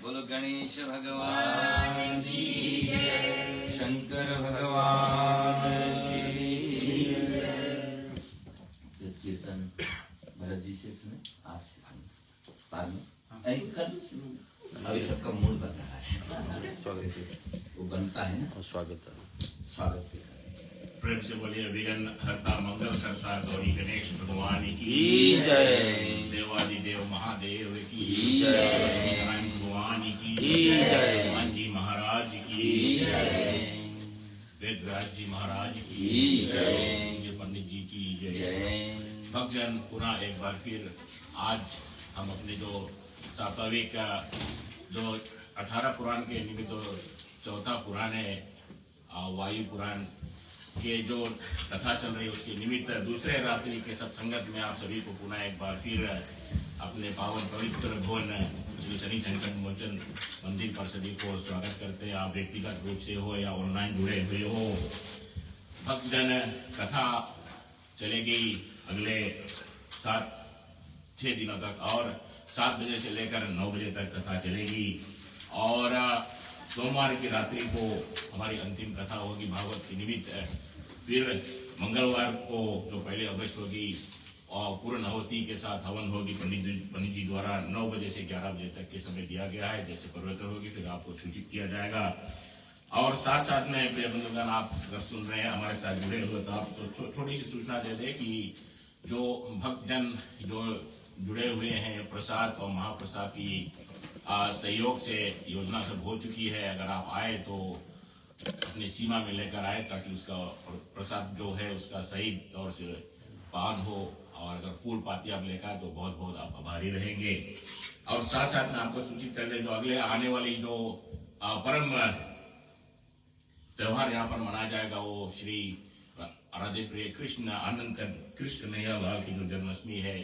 बोलो गणेश भगवान की जय, शंकर भगवान की जय। कीर्तन भरत जी से सुने, आपसे सुने, बाद में अभी सबका मूड बन रहा है। स्वागत है, वो बनता है ना, स्वागत है, स्वागत है। प्रेम से बोलिए विघ्न हरता मंगल करता गौरी गणेश भगवान की जय, देवादिदेव महादेव की जय, लक्ष्मी नारायण भगवान की जय, हनुमान जी महाराज की जय, वेदव्यास जी महाराज की जय, पंडित जी की जय। भक्तजन पुनः एक बार फिर आज हम अपने जो साप्ताहिक जो 18 पुराण के निमित्त चौथा पुराण है वायु पुराण के जो कथा चल रही है उसके निमित्त दूसरे रात्रि के सत्संगत में आप सभी को पुनः एक बार फिर अपने पावन पवित्र भवन श्री शनि संकट मोचन मंदिर पर सभी को स्वागत करते हैं। आप व्यक्तिगत रूप से हो या ऑनलाइन जुड़े हुए हो। भक्तजन कथा चलेगी अगले 7-6 दिनों तक और 7 बजे से लेकर 9 बजे तक कथा चलेगी और सोमवार की रात्रि को हमारी अंतिम कथा होगी भागवत के निमित्त। फिर मंगलवार को जो 1 अगस्त होगी और पूर्ण आहुति के साथ हवन होगी पंडित जी द्वारा 9 बजे से 11 बजे तक के समय दिया गया है। जैसे परिवर्तन होगी फिर आपको सूचित किया जाएगा। और साथ साथ में प्रिय बंधुगण आप अगर सुन रहे हैं हमारे साथ जुड़े हुए तो आप छोटी सी सूचना दे दें कि जो भक्तजन जो जुड़े हुए हैं प्रसाद और महाप्रसाद की सहयोग से योजना सब हो चुकी है। अगर आप आए तो अपनी सीमा में लेकर आए ताकि उसका प्रसाद जो है उसका सही तौर से पान हो और अगर फूल पाती आप लेकर आए तो बहुत बहुत आप आभारी रहेंगे। और साथ साथ में आपको सूचित कर दे जो अगले आने वाली जो परम त्योहार यहाँ पर मनाया जाएगा वो श्री राधे प्रिय कृष्ण आनंद कृष्ण कन्हैया लाल की जो जन्माष्टमी है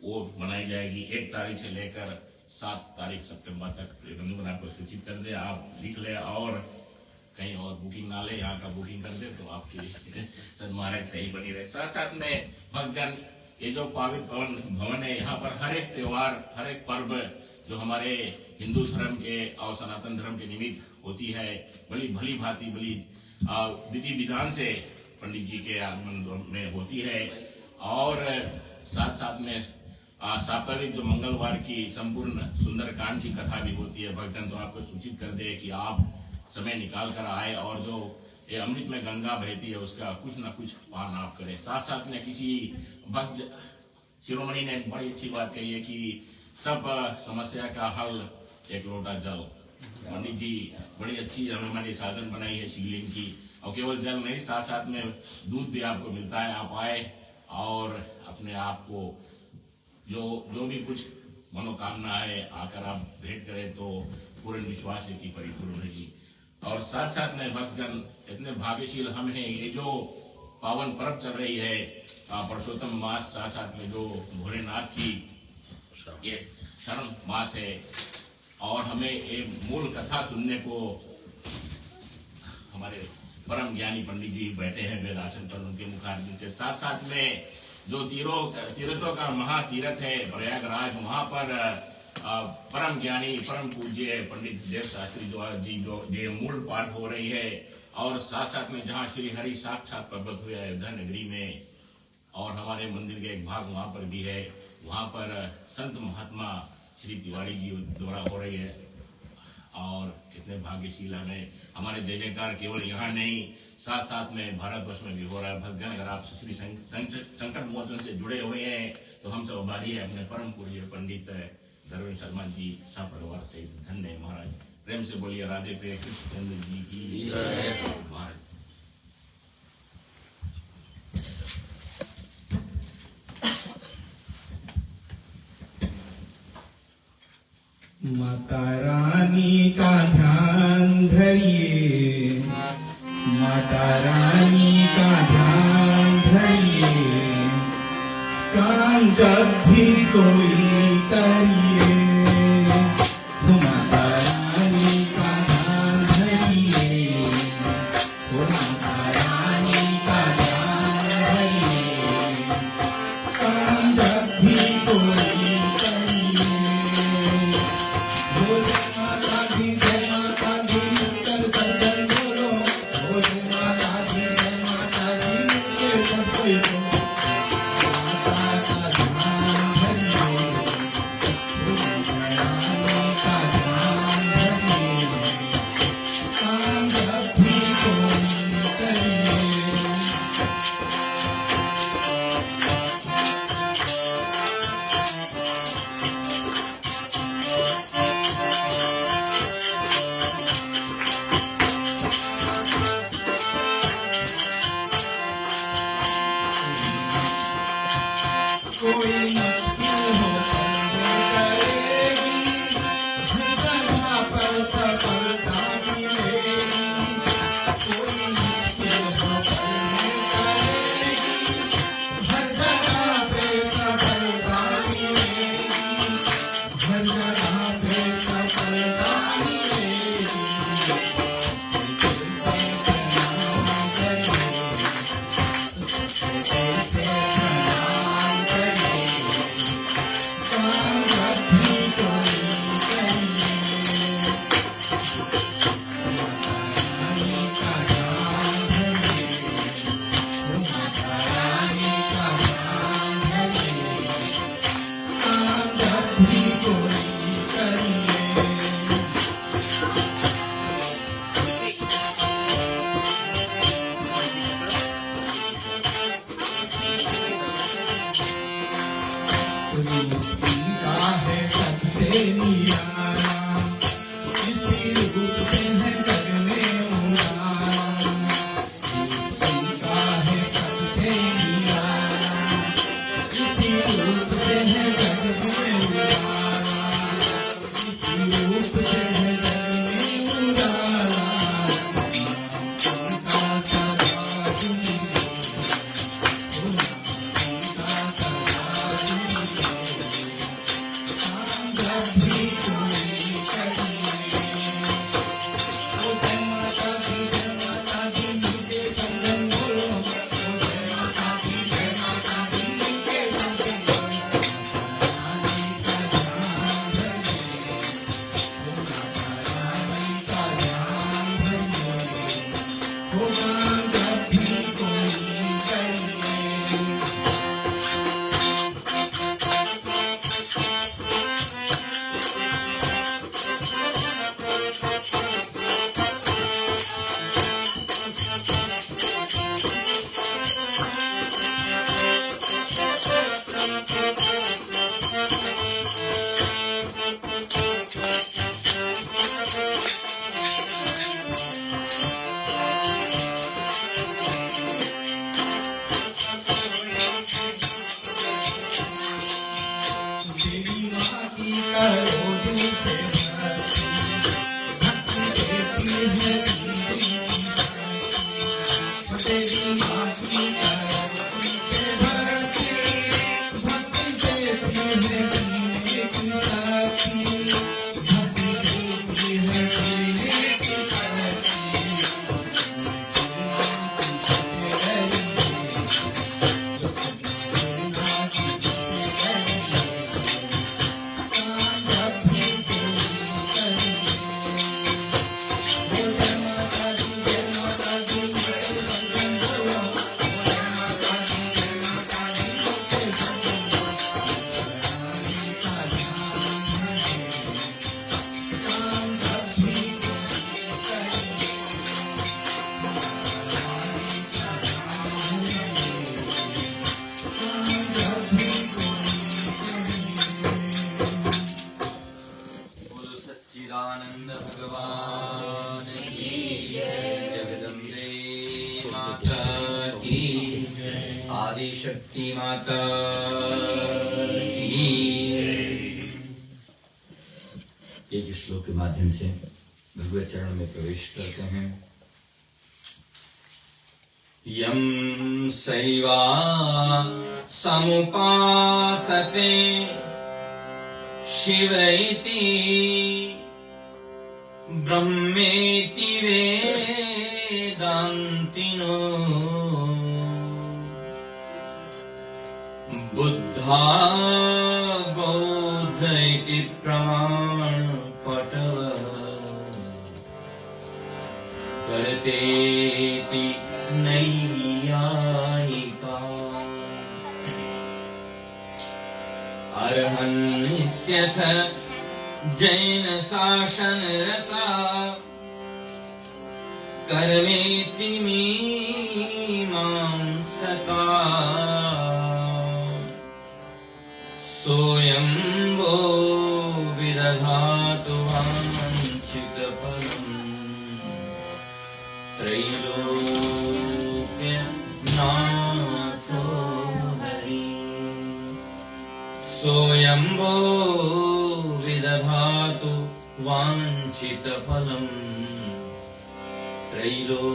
वो मनाई जाएगी 1 तारीख से लेकर 7 तारीख सितंबर तक। आपको सूचित कर दे, आप लिख ले और कहीं और बुकिंग ना ले, यहाँ का बुकिंग कर दे तो आपकी सदमार्ग सही बनी रहे। साथ साथ में भक्तजन ये जो पवित्र भवन है यहाँ पर हर एक त्योहार हर एक पर्व जो हमारे हिंदू धर्म के और सनातन धर्म के निमित्त होती है भली भांति विधि विधान से पंडित जी के आगमन में होती है। और साथ साथ में साप्ताहिक जो मंगलवार की संपूर्ण सुंदर कांड की कथा भी होती है। भक्तजन तो आपको सूचित कर दे कि आप समय निकाल कर आए और जो ये अमृत में गंगा बहती है उसका कुछ ना कुछ पान आप करें। साथ साथ में किसी भक्त शिरोमणि ने बड़ी अच्छी बात कही है कि सब समस्या का हल एक लोटा जल। पंडित जी बड़ी अच्छी हमारी साधन बनाई है शिवलिंग की और केवल जल नहीं साथ साथ में दूध भी आपको मिलता है। आप आए और अपने आप को जो भी कुछ मनोकामना है आकर आप भेंट करें तो पूर्ण विश्वास है कि परिपूर्ण होगी। और साथ साथ में भक्तगण इतने भाग्यशील हम हैं ये जो पावन पर्व चल रही है पुरुषोत्तम मास साथ साथ में जो भोलेनाथ की ये शरण मास है और हमें ये मूल कथा सुनने को हमारे परम ज्ञानी पंडित जी बैठे हैं वेद आसन पर उनके मुखारबिंद से। साथ साथ में जो तीर्थों का महातीर्थ है प्रयागराज वहां पर परम ज्ञानी परम पूज्य पंडित देव शास्त्री द्वारा जी जो ये मूल पाठ हो रही है। और साथ साथ में जहाँ श्री हरि साक्षात प्रकट हुए अयोध्या नगरी में और हमारे मंदिर के एक भाग वहां पर भी है। वहां पर संत महात्मा श्री तिवारी जी द्वारा हो रही है और कितने भाग्यशील हमें हमारे जय जयकार केवल यहाँ नहीं साथ साथ में भारतवर्ष में भी हो रहा है। भक्तगण अगर आप श्री संकट मोचन से जुड़े हुए हैं तो हम सब आभारी है अपने परम पूज्य पंडित धर्मेंद्र शर्मा जी सब परिवार से धन्य है महाराज। प्रेम से बोलिए राधे प्रिय कृष्ण जी की महाराज। माता रानी का ध्यान धरिए, माता रानी का ध्यान धरिए, काम जब भी कोई करिए तो माता रानी का ध्यान धरिए, तो माता रानी का ध्यान धरिए, काम जब भी कोई करिए। भगवान की जय। जगदम्बे माता की, आदि शक्ति माता की। एक श्लोक के माध्यम से भगवत चरण में प्रवेश करते हैं। यम शैवा समुपासते शिव इति ब्रह्मेति वेदान्तिनो बुद्धा बौद्ध इति प्रमाणपटव करतेति नैयायिका अर्हन्नित्यथ जैन शासन रता कर्मेति मीमांसका सोऽयं वो विदधातु वाञ्छित फलम् त्रैलोक्यनाथो हरि सोऽयं वो विदधातु वाञ्छित फलम् त्रैलोक्यनाथो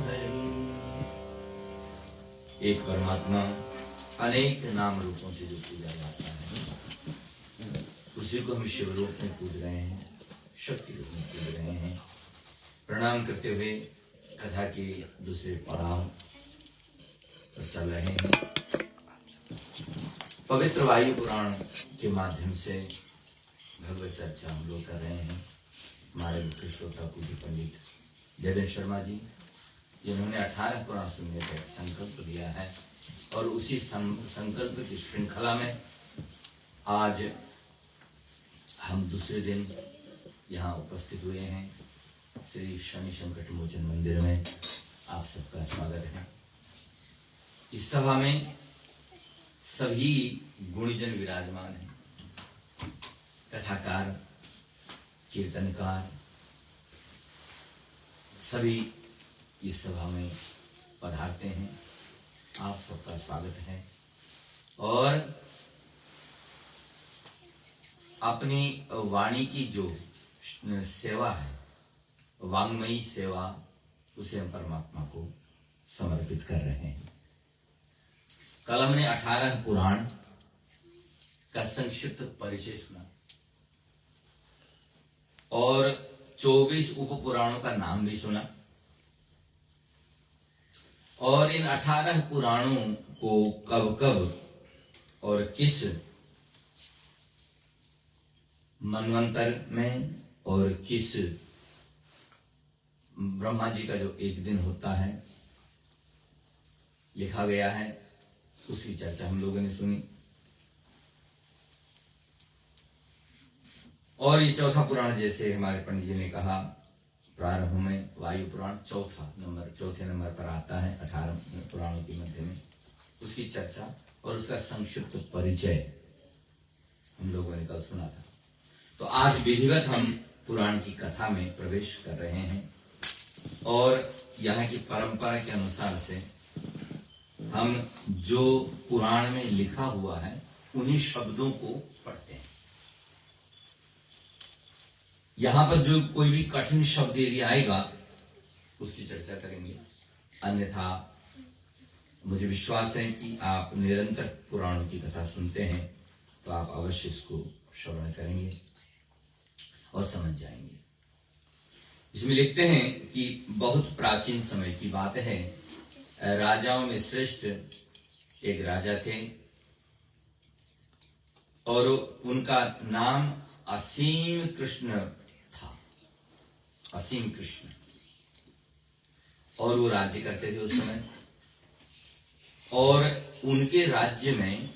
हरि। एक परमात्मा अनेक नाम रूपों से जो पूजा जाता है, उसी को हम शिव रूप में पूज रहे हैं, शक्ति रूप में पूज रहे हैं। प्रणाम करते हुए कथा के दूसरे पड़ाव पर चल रहे हैं। पवित्र वायु पुराण के माध्यम से भगवत चर्चा हम लोग कर रहे हैं। हमारे मुख्य श्रोता पूज्य पंडित देवेंद्र शर्मा जी, जिन्होंने 18 पुराण सुनने का संकल्प लिया है, और उसी संकल्प की श्रृंखला में आज हम दूसरे दिन यहाँ उपस्थित हुए हैं। श्री शनि संकट मोचन मंदिर में आप सबका स्वागत है। इस सभा में सभी गुणीजन विराजमान हैं, कथाकार, कीर्तनकार, सभी इस सभा में पधारते हैं। आप सबका स्वागत है। और अपनी वाणी की जो सेवा है, वांग्मयी सेवा, उसे हम परमात्मा को समर्पित कर रहे हैं। कल हमने 18 पुराण का संक्षिप्त परिचय सुना और 24 उप पुराणों का नाम भी सुना, और इन 18 पुराणों को कब कब और किस मनवंतर में और किस ब्रह्मा जी का जो एक दिन होता है लिखा गया है, उसकी चर्चा हम लोगों ने सुनी। और ये चौथा पुराण, जैसे हमारे पंडित जी ने कहा, प्रारंभ में वायु पुराण चौथे नंबर पर आता है 18 पुराणों के मध्य में। उसकी चर्चा और उसका संक्षिप्त परिचय हम लोगों ने कल सुना था। तो आज विधिवत हम पुराण की कथा में प्रवेश कर रहे हैं, और यहाँ की परंपरा के अनुसार से हम जो पुराण में लिखा हुआ है उन्हीं शब्दों को पढ़ते हैं। यहां पर जो कोई भी कठिन शब्द यदि आएगा उसकी चर्चा करेंगे, अन्यथा मुझे विश्वास है कि आप निरंतर पुराणों की कथा सुनते हैं तो आप अवश्य इसको श्रवण करेंगे और समझ जाएंगे। इसमें लिखते हैं कि बहुत प्राचीन समय की बात है, राजाओं में श्रेष्ठ एक राजा थे और उनका नाम असीम कृष्ण था। असीम कृष्ण। और वो राज्य करते थे उस समय, और उनके राज्य में,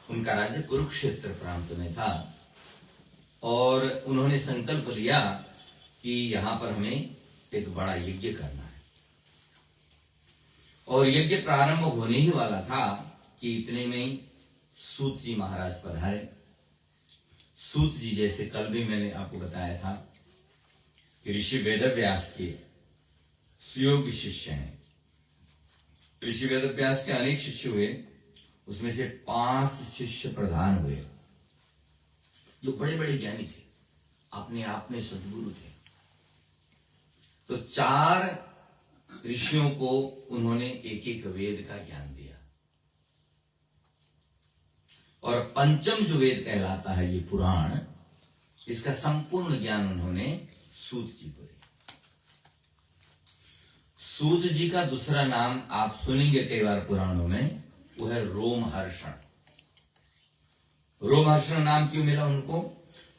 उनका राज्य कुरुक्षेत्र प्रांत में था, और उन्होंने संकल्प लिया कि यहां पर हमें एक बड़ा यज्ञ करना है। और यज्ञ प्रारंभ होने ही वाला था कि इतने में ही सूत जी महाराज पधारे सूत जी जैसे कल भी मैंने आपको बताया था कि ऋषि वेदव्यास के सुयोग्य शिष्य हैं। ऋषि वेदव्यास के अनेक शिष्य हुए, उसमें से 5 शिष्य प्रधान हुए जो बड़े बड़े ज्ञानी थे, अपने आप में सद्गुरु थे। तो 4 ऋषियों को उन्होंने एक एक वेद का ज्ञान दिया, और पंचम जो वेद कहलाता है ये पुराण, इसका संपूर्ण ज्ञान उन्होंने सूत जी को दिया। सूत जी का दूसरा नाम आप सुनेंगे कई बार पुराणों में, वो है रोमहर्षण। रोमहर्षण नाम क्यों मिला उनको?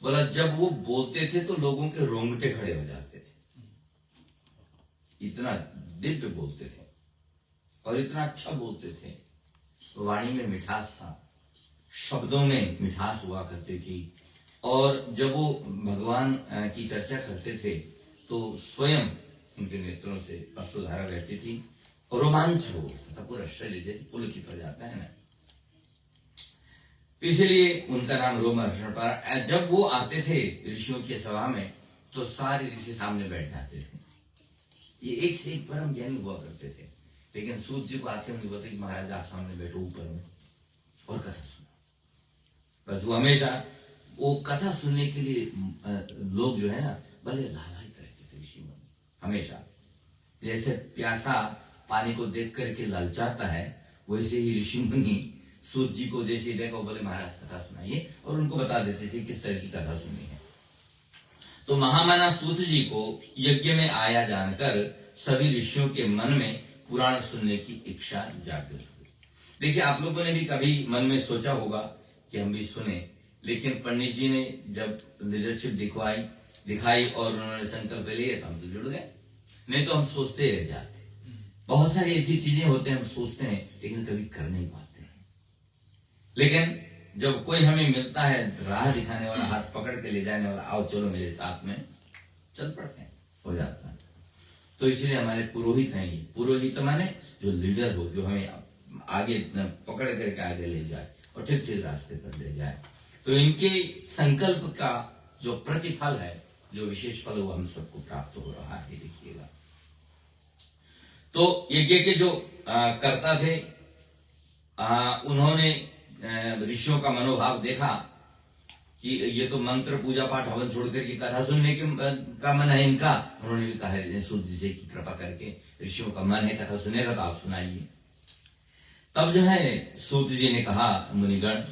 बोला जब वो बोलते थे तो लोगों के रोंगटे खड़े हो जाते थे, इतना दिव्य बोलते थे और इतना अच्छा बोलते थे। वाणी में मिठास था, शब्दों में मिठास हुआ करती थी, और जब वो भगवान की चर्चा करते थे तो स्वयं उनके नेत्रों से अश्रुधारा बहती थी और रोमांच हो तथा पूरा शरीर जैसे पुलकित हो जाता है ना। इसलिए उनका नाम रोमहर्षण पड़ा। जब वो आते थे ऋषियों की सभा में तो सारे ऋषि सामने बैठ जाते थे। ये एक से एक परम ज्ञानी हुआ करते थे, लेकिन सूत जी को आते हुए बोलते कि महाराज आप सामने बैठो ऊपर में और कथा सुनो। बस वो हमेशा वो कथा सुनने के लिए लोग जो है ना बड़े लालायित रहते थे ऋषि मुनि। हमेशा जैसे प्यासा पानी को देख करके ललचाता है, वैसे ही ऋषि मुनि सूत जी को जैसे देखो बोले महाराज कथा सुनाइए, और उनको बता देते थे किस तरह की कथा सुननी है। तो महामना सूत जी को यज्ञ में आया जानकर सभी ऋषियों के मन में पुराण सुनने की इच्छा जागृत हुई। देखिए आप लोगों ने भी कभी मन में सोचा होगा कि हम भी सुने, लेकिन पंडित जी ने जब लीडरशिप दिखाई और उन्होंने संकल्प लिए तो हम से जुड़ गए, नहीं तो हम सोचते रह जाते। बहुत सारी ऐसी चीजें होते हैं हम सोचते हैं लेकिन कभी कर नहीं पाते हैं। लेकिन जब कोई हमें मिलता है राह दिखाने वाला, हाथ पकड़ के ले जाने वाला, आओ चलो मेरे साथ में, चल पड़ते हैं, हो जाता है। तो इसलिए हमारे पुरोहित हैं ये। पुरोहित माने जो लीडर हो, जो हमें आगे पकड़ करके आगे ले जाए और ठीक ठीक रास्ते पर ले जाए। तो इनके संकल्प का जो प्रतिफल है, जो विशेष फल, वो हम सबको प्राप्त हो रहा है। देखिएगा तो यज्ञ के जो कर्ता थे, उन्होंने ऋषियों का मनोभाव देखा कि ये तो मंत्र पूजा पाठ हवन छोड़कर की कथा सुनने का मन है इनका। उन्होंने भी कहा सूत जी से की कृपा करके ऋषियों का मन है कथा सुनेगा तो आप सुनाइए। तब जो है सूत जी ने कहा, मुनिगण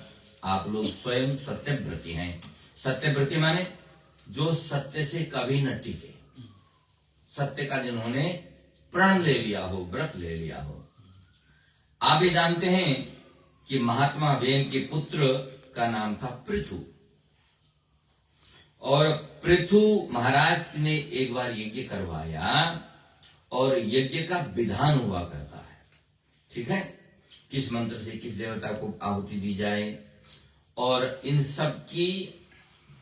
आप लोग स्वयं सत्यव्रती हैं। सत्यव्रती माने जो सत्य से कभी न टिके, सत्य का जिन्होंने प्रण ले लिया हो, व्रत ले लिया हो। आप भी जानते हैं कि महात्मा वेन के पुत्र का नाम था पृथु, और पृथु महाराज ने एक बार यज्ञ करवाया और यज्ञ का विधान हुआ करता है, ठीक है, किस मंत्र से किस देवता को आहुति दी जाए, और इन सब की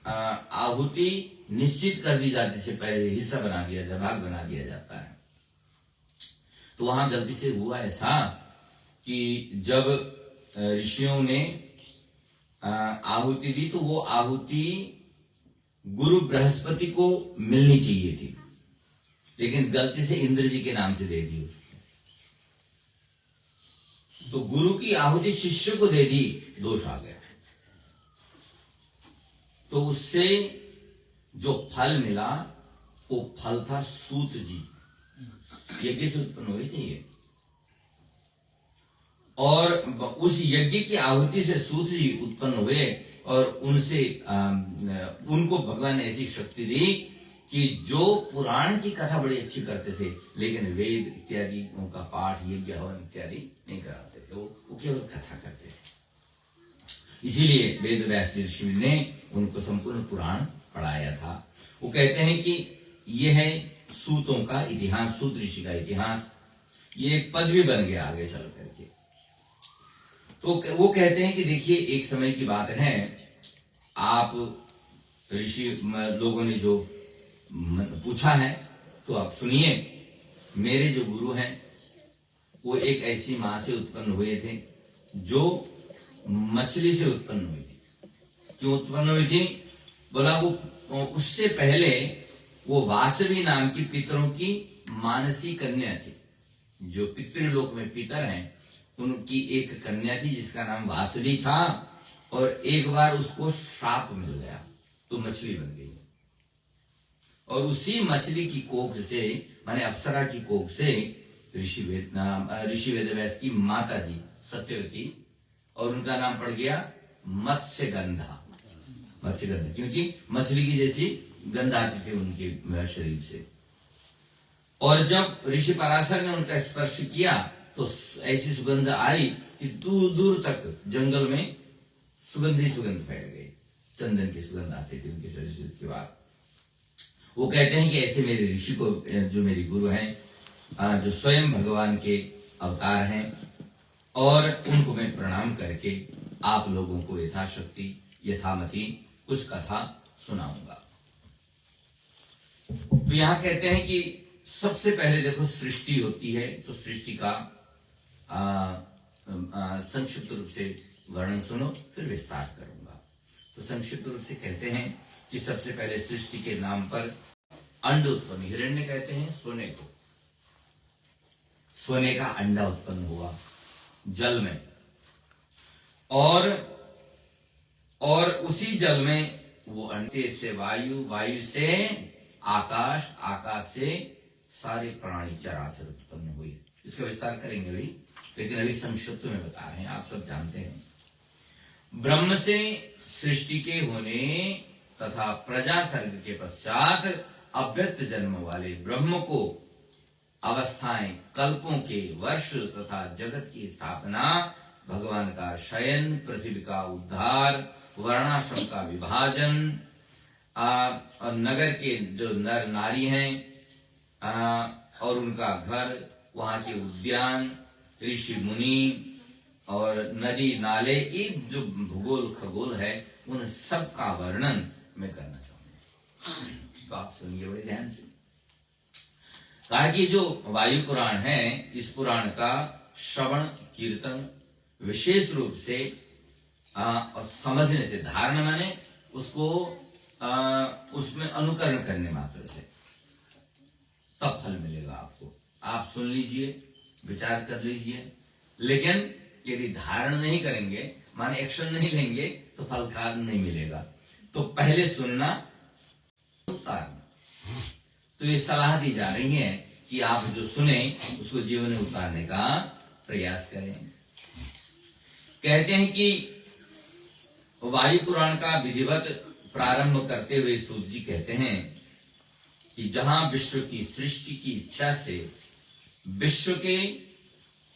आहुति निश्चित कर दी जाती से पहले हिस्सा बना दिया जाता, भाग बना दिया जाता है। तो वहां गलती से हुआ ऐसा कि जब ऋषियों ने आहुति दी तो वो आहुति गुरु बृहस्पति को मिलनी चाहिए थी, लेकिन गलती से इंद्र जी के नाम से दे दी उसको। तो गुरु की आहुति शिष्य को दे दी, दोष आ गया। तो उससे जो फल मिला वो फल था सूत जी, यज्ञ से उत्पन्न हुए थे ये, और उस यज्ञ की आहुति से सूत जी उत्पन्न हुए, और उनसे उनको भगवान ने ऐसी शक्ति दी कि जो पुराण की कथा बड़ी अच्छी करते थे, लेकिन वेद इत्यादि उनका पाठ, यज्ञ हवन इत्यादि नहीं कराते थे, वो केवल कथा करते थे। इसीलिए वेद व्यास ऋषि ने उनको संपूर्ण पुराण पढ़ाया था। वो कहते हैं कि यह है सूतों का इतिहास, सूत ऋषि का इतिहास। ये एक पद भी बन गया आगे चल करके। तो वो कहते हैं कि देखिए एक समय की बात है, आप ऋषि लोगों ने जो पूछा है तो आप सुनिए। मेरे जो गुरु हैं वो एक ऐसी मां से उत्पन्न हुए थे जो मछली से उत्पन्न हुई थी। क्यों उत्पन्न हुई थी? बोला वो उससे पहले वो वासवी नाम की पितरों की मानसी कन्या थी। जो पितृलोक में पितर हैं उनकी एक कन्या थी जिसका नाम वासवी था, और एक बार उसको श्राप मिल गया तो मछली बन गई, और उसी मछली की कोख से, माने अप्सरा की कोख से ऋषि वेदव्यास की माता जी सत्यवती, और उनका नाम पड़ गया मत्स्यगंधा। मत्स्यगंधा क्योंकि मछली की जैसी गंध आती थी उनके शरीर से। और जब ऋषि पराशर ने उनका स्पर्श किया तो ऐसी सुगंध आई कि दूर दूर तक जंगल में सुगंध फैल गई, चंदन की सुगंध आती थी उनके शरीर से। उसके बाद वो कहते हैं कि ऐसे मेरे ऋषि को, जो मेरे गुरु हैं, जो स्वयं भगवान के अवतार हैं, और उनको मैं प्रणाम करके आप लोगों को यथाशक्ति यथामति कुछ कथा सुनाऊंगा। तो यहां कहते हैं कि सबसे पहले देखो सृष्टि होती है, तो सृष्टि का संक्षिप्त रूप से वर्णन सुनो, फिर विस्तार करूंगा। तो संक्षिप्त रूप से कहते हैं कि सबसे पहले सृष्टि के नाम पर अंड उत्पन्न, हिरण्य कहते हैं सोने को, सोने का अंडा उत्पन्न हुआ जल में, और उसी जल में वो अंडे से वायु, वायु से आकाश, आकाश से सारे प्राणी चराचर उत्पन्न हुए। इसका विस्तार करेंगे भाई, लेकिन अभी संक्षिप्त में बता रहे हैं, आप सब जानते हैं। ब्रह्म से सृष्टि के होने तथा प्रजा सर्ग के पश्चात अव्यक्त जन्म वाले ब्रह्म को अवस्थाएं, कल्पों के वर्ष तथा जगत की स्थापना, भगवान का शयन, पृथ्वी का उद्धार, वर्णाश्रम का विभाजन, और नगर के जो नर नारी हैं और उनका घर, वहां के उद्यान, ऋषि मुनि और नदी नाले, एक जो भूगोल खगोल है, उन सब का वर्णन मैं करना चाहूंगा। तो आप सुनिए बड़े ध्यान से। कहा कि जो वायु पुराण है, इस पुराण का श्रवण कीर्तन विशेष रूप से और समझने से, धारणा माने उसको उसमें अनुकरण करने मात्र से, तब फल मिलेगा आपको। आप सुन लीजिए, विचार कर लीजिए, लेकिन यदि धारण नहीं करेंगे, माने एक्शन नहीं लेंगे, तो फल का नहीं मिलेगा। तो पहले सुनना, उतारना। तो ये सलाह दी जा रही है कि आप जो सुने उसको जीवन में उतारने का प्रयास करें। कहते हैं कि वायु पुराण का विधिवत प्रारंभ करते हुए सूत जी कहते हैं कि जहां विश्व की सृष्टि की इच्छा से विश्व के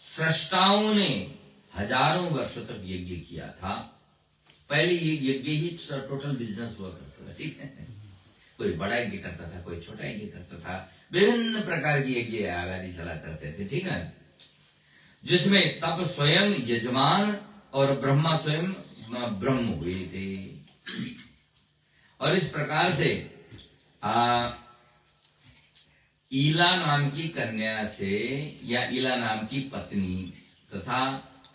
सृष्टाओं ने हजारों वर्षों तक यज्ञ किया था। पहले ये यज्ञ ही टोटल बिजनेस हुआ करता था, ठीक है। कोई बड़ा यज्ञ करता था, कोई छोटा यज्ञ करता था, विभिन्न प्रकार की यज्ञ आदि चला करते थे, ठीक है। जिसमें तब स्वयं यजमान और ब्रह्मा स्वयं ब्रह्म हुए थे। और इस प्रकार से ईला नाम की कन्या से, या ईला नाम की पत्नी तथा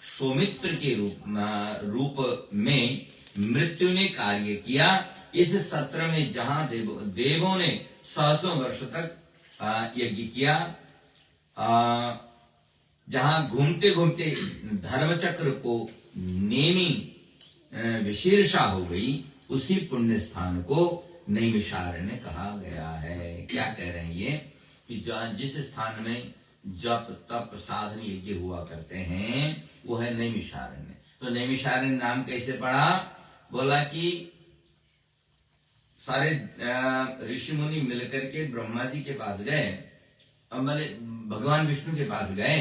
सौमित्र के रूप में मृत्यु ने कार्य किया। इस सत्र में जहां देवों ने सहसों वर्ष तक यज्ञ किया, जहां घूमते घूमते धर्मचक्र को नेमी विशीर्षा हो गई, उसी पुण्य स्थान को नैमिषारण्य कहा गया है। क्या कह रहे हैं ये कि जिस स्थान में जप तप साधन यज्ञ हुआ करते हैं वो है नैमिषारण्य। तो नैमिषारण्य नाम कैसे पड़ा? बोला कि सारे ऋषि मुनि मिलकर के ब्रह्मा जी के पास गए, भगवान विष्णु के पास गए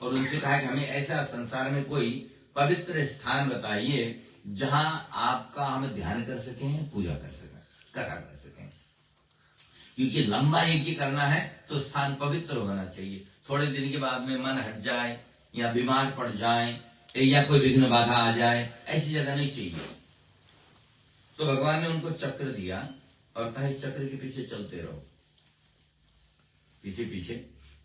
और उनसे कहा कि हमें ऐसा संसार में कोई पवित्र स्थान बताइए जहां आपका हम ध्यान कर सकें, पूजा कर सकें, कथा कर सकें। क्योंकि लंबा यज्ञ करना है तो स्थान पवित्र होना चाहिए। थोड़े दिन के बाद में मन हट जाए या बीमार पड़ जाए या कोई विघ्न बाधा आ जाए, ऐसी जगह नहीं चाहिए। तो भगवान ने उनको चक्र दिया और कहा चक्र के पीछे चलते रहो, पीछे पीछे।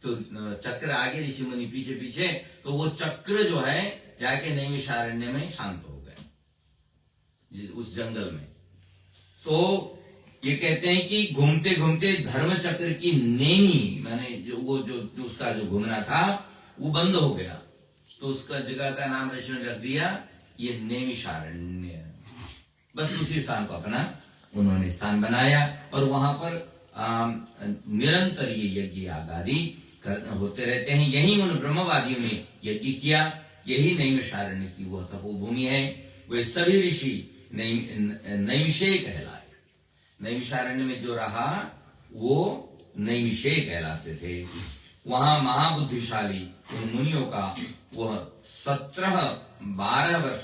तो चक्र आगे, ऋषि मुनि पीछे पीछे। तो वो चक्र जो है जाके नैमिषारण्य में शांत हो गए। उस जंगल में। तो ये कहते हैं कि घूमते घूमते धर्म चक्र की नेमी, माने जो उसका जो घूमना था वो बंद हो गया, तो उसका जगह का नाम ऋषि ने रख दिया ये नैमिषारण्य। बस उसी स्थान को अपना उन्होंने स्थान बनाया और वहां पर निरंतर ये यज्ञ यागादि होते रहते हैं। यही उन ब्रह्मवादियों ने यज्ञ किया, यही नैमिषारण्य की वह तपोभूमि है। वे सभी ऋषि नैमिषेय कहलाए। नैमिषारण्य में जो रहा वो नैमिषेय कहलाते थे। वहां महाबुद्धिशाली उन मुनियों का वह 12 वर्ष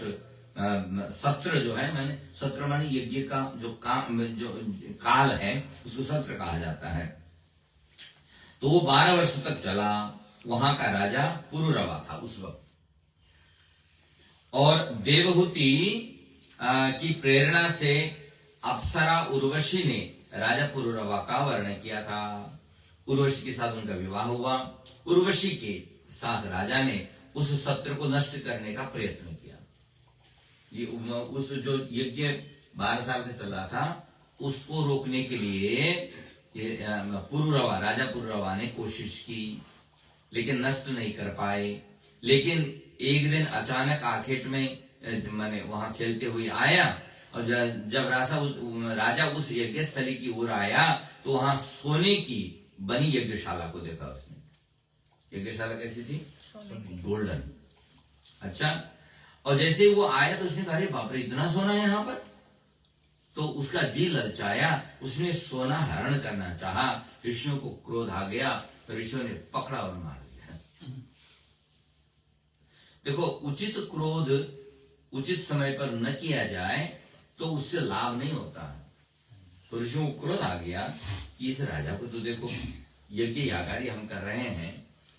सत्र जो है, मैंने सत्र माने यज्ञ का जो काल है उसको सत्र कहा जाता है। तो वो 12 वर्ष तक चला। वहां का राजा पुरुरवा था उस वक्त। और देवहूति की प्रेरणा से अप्सरा उर्वशी ने राजा पुरुरवा का वर्ण किया था। उर्वशी के साथ उनका विवाह हुआ। उर्वशी के साथ राजा ने उस सत्र को नष्ट करने का प्रयत्न किया। ये उस जो यज्ञ 12 साल से चल रहा था उसको रोकने के लिए पुरुरवा, राजा पुरुरवा ने कोशिश की, लेकिन नष्ट नहीं कर पाए। लेकिन एक दिन अचानक आखेट में माने वहां खेलते हुए आया, और जब राजा उस यज्ञ स्थली की ओर आया तो वहां सोने की बनी यज्ञशाला को देखा उसने। यज्ञशाला कैसी थी? गोल्डन। अच्छा, और जैसे वो आया तो उसने कहा अरे बाप रे, इतना सोना है यहां पर। तो उसका जी ललचाया, उसने सोना हरण करना चाहा। ऋषियों को क्रोध आ गया, तो ऋषियों ने पकड़ा और मार दिया। देखो, उचित क्रोध उचित समय पर न किया जाए तो उससे लाभ नहीं होता। तो ऋषियों को क्रोध आ गया कि इस राजा को तो देखो, यज्ञ यागादि हम कर रहे हैं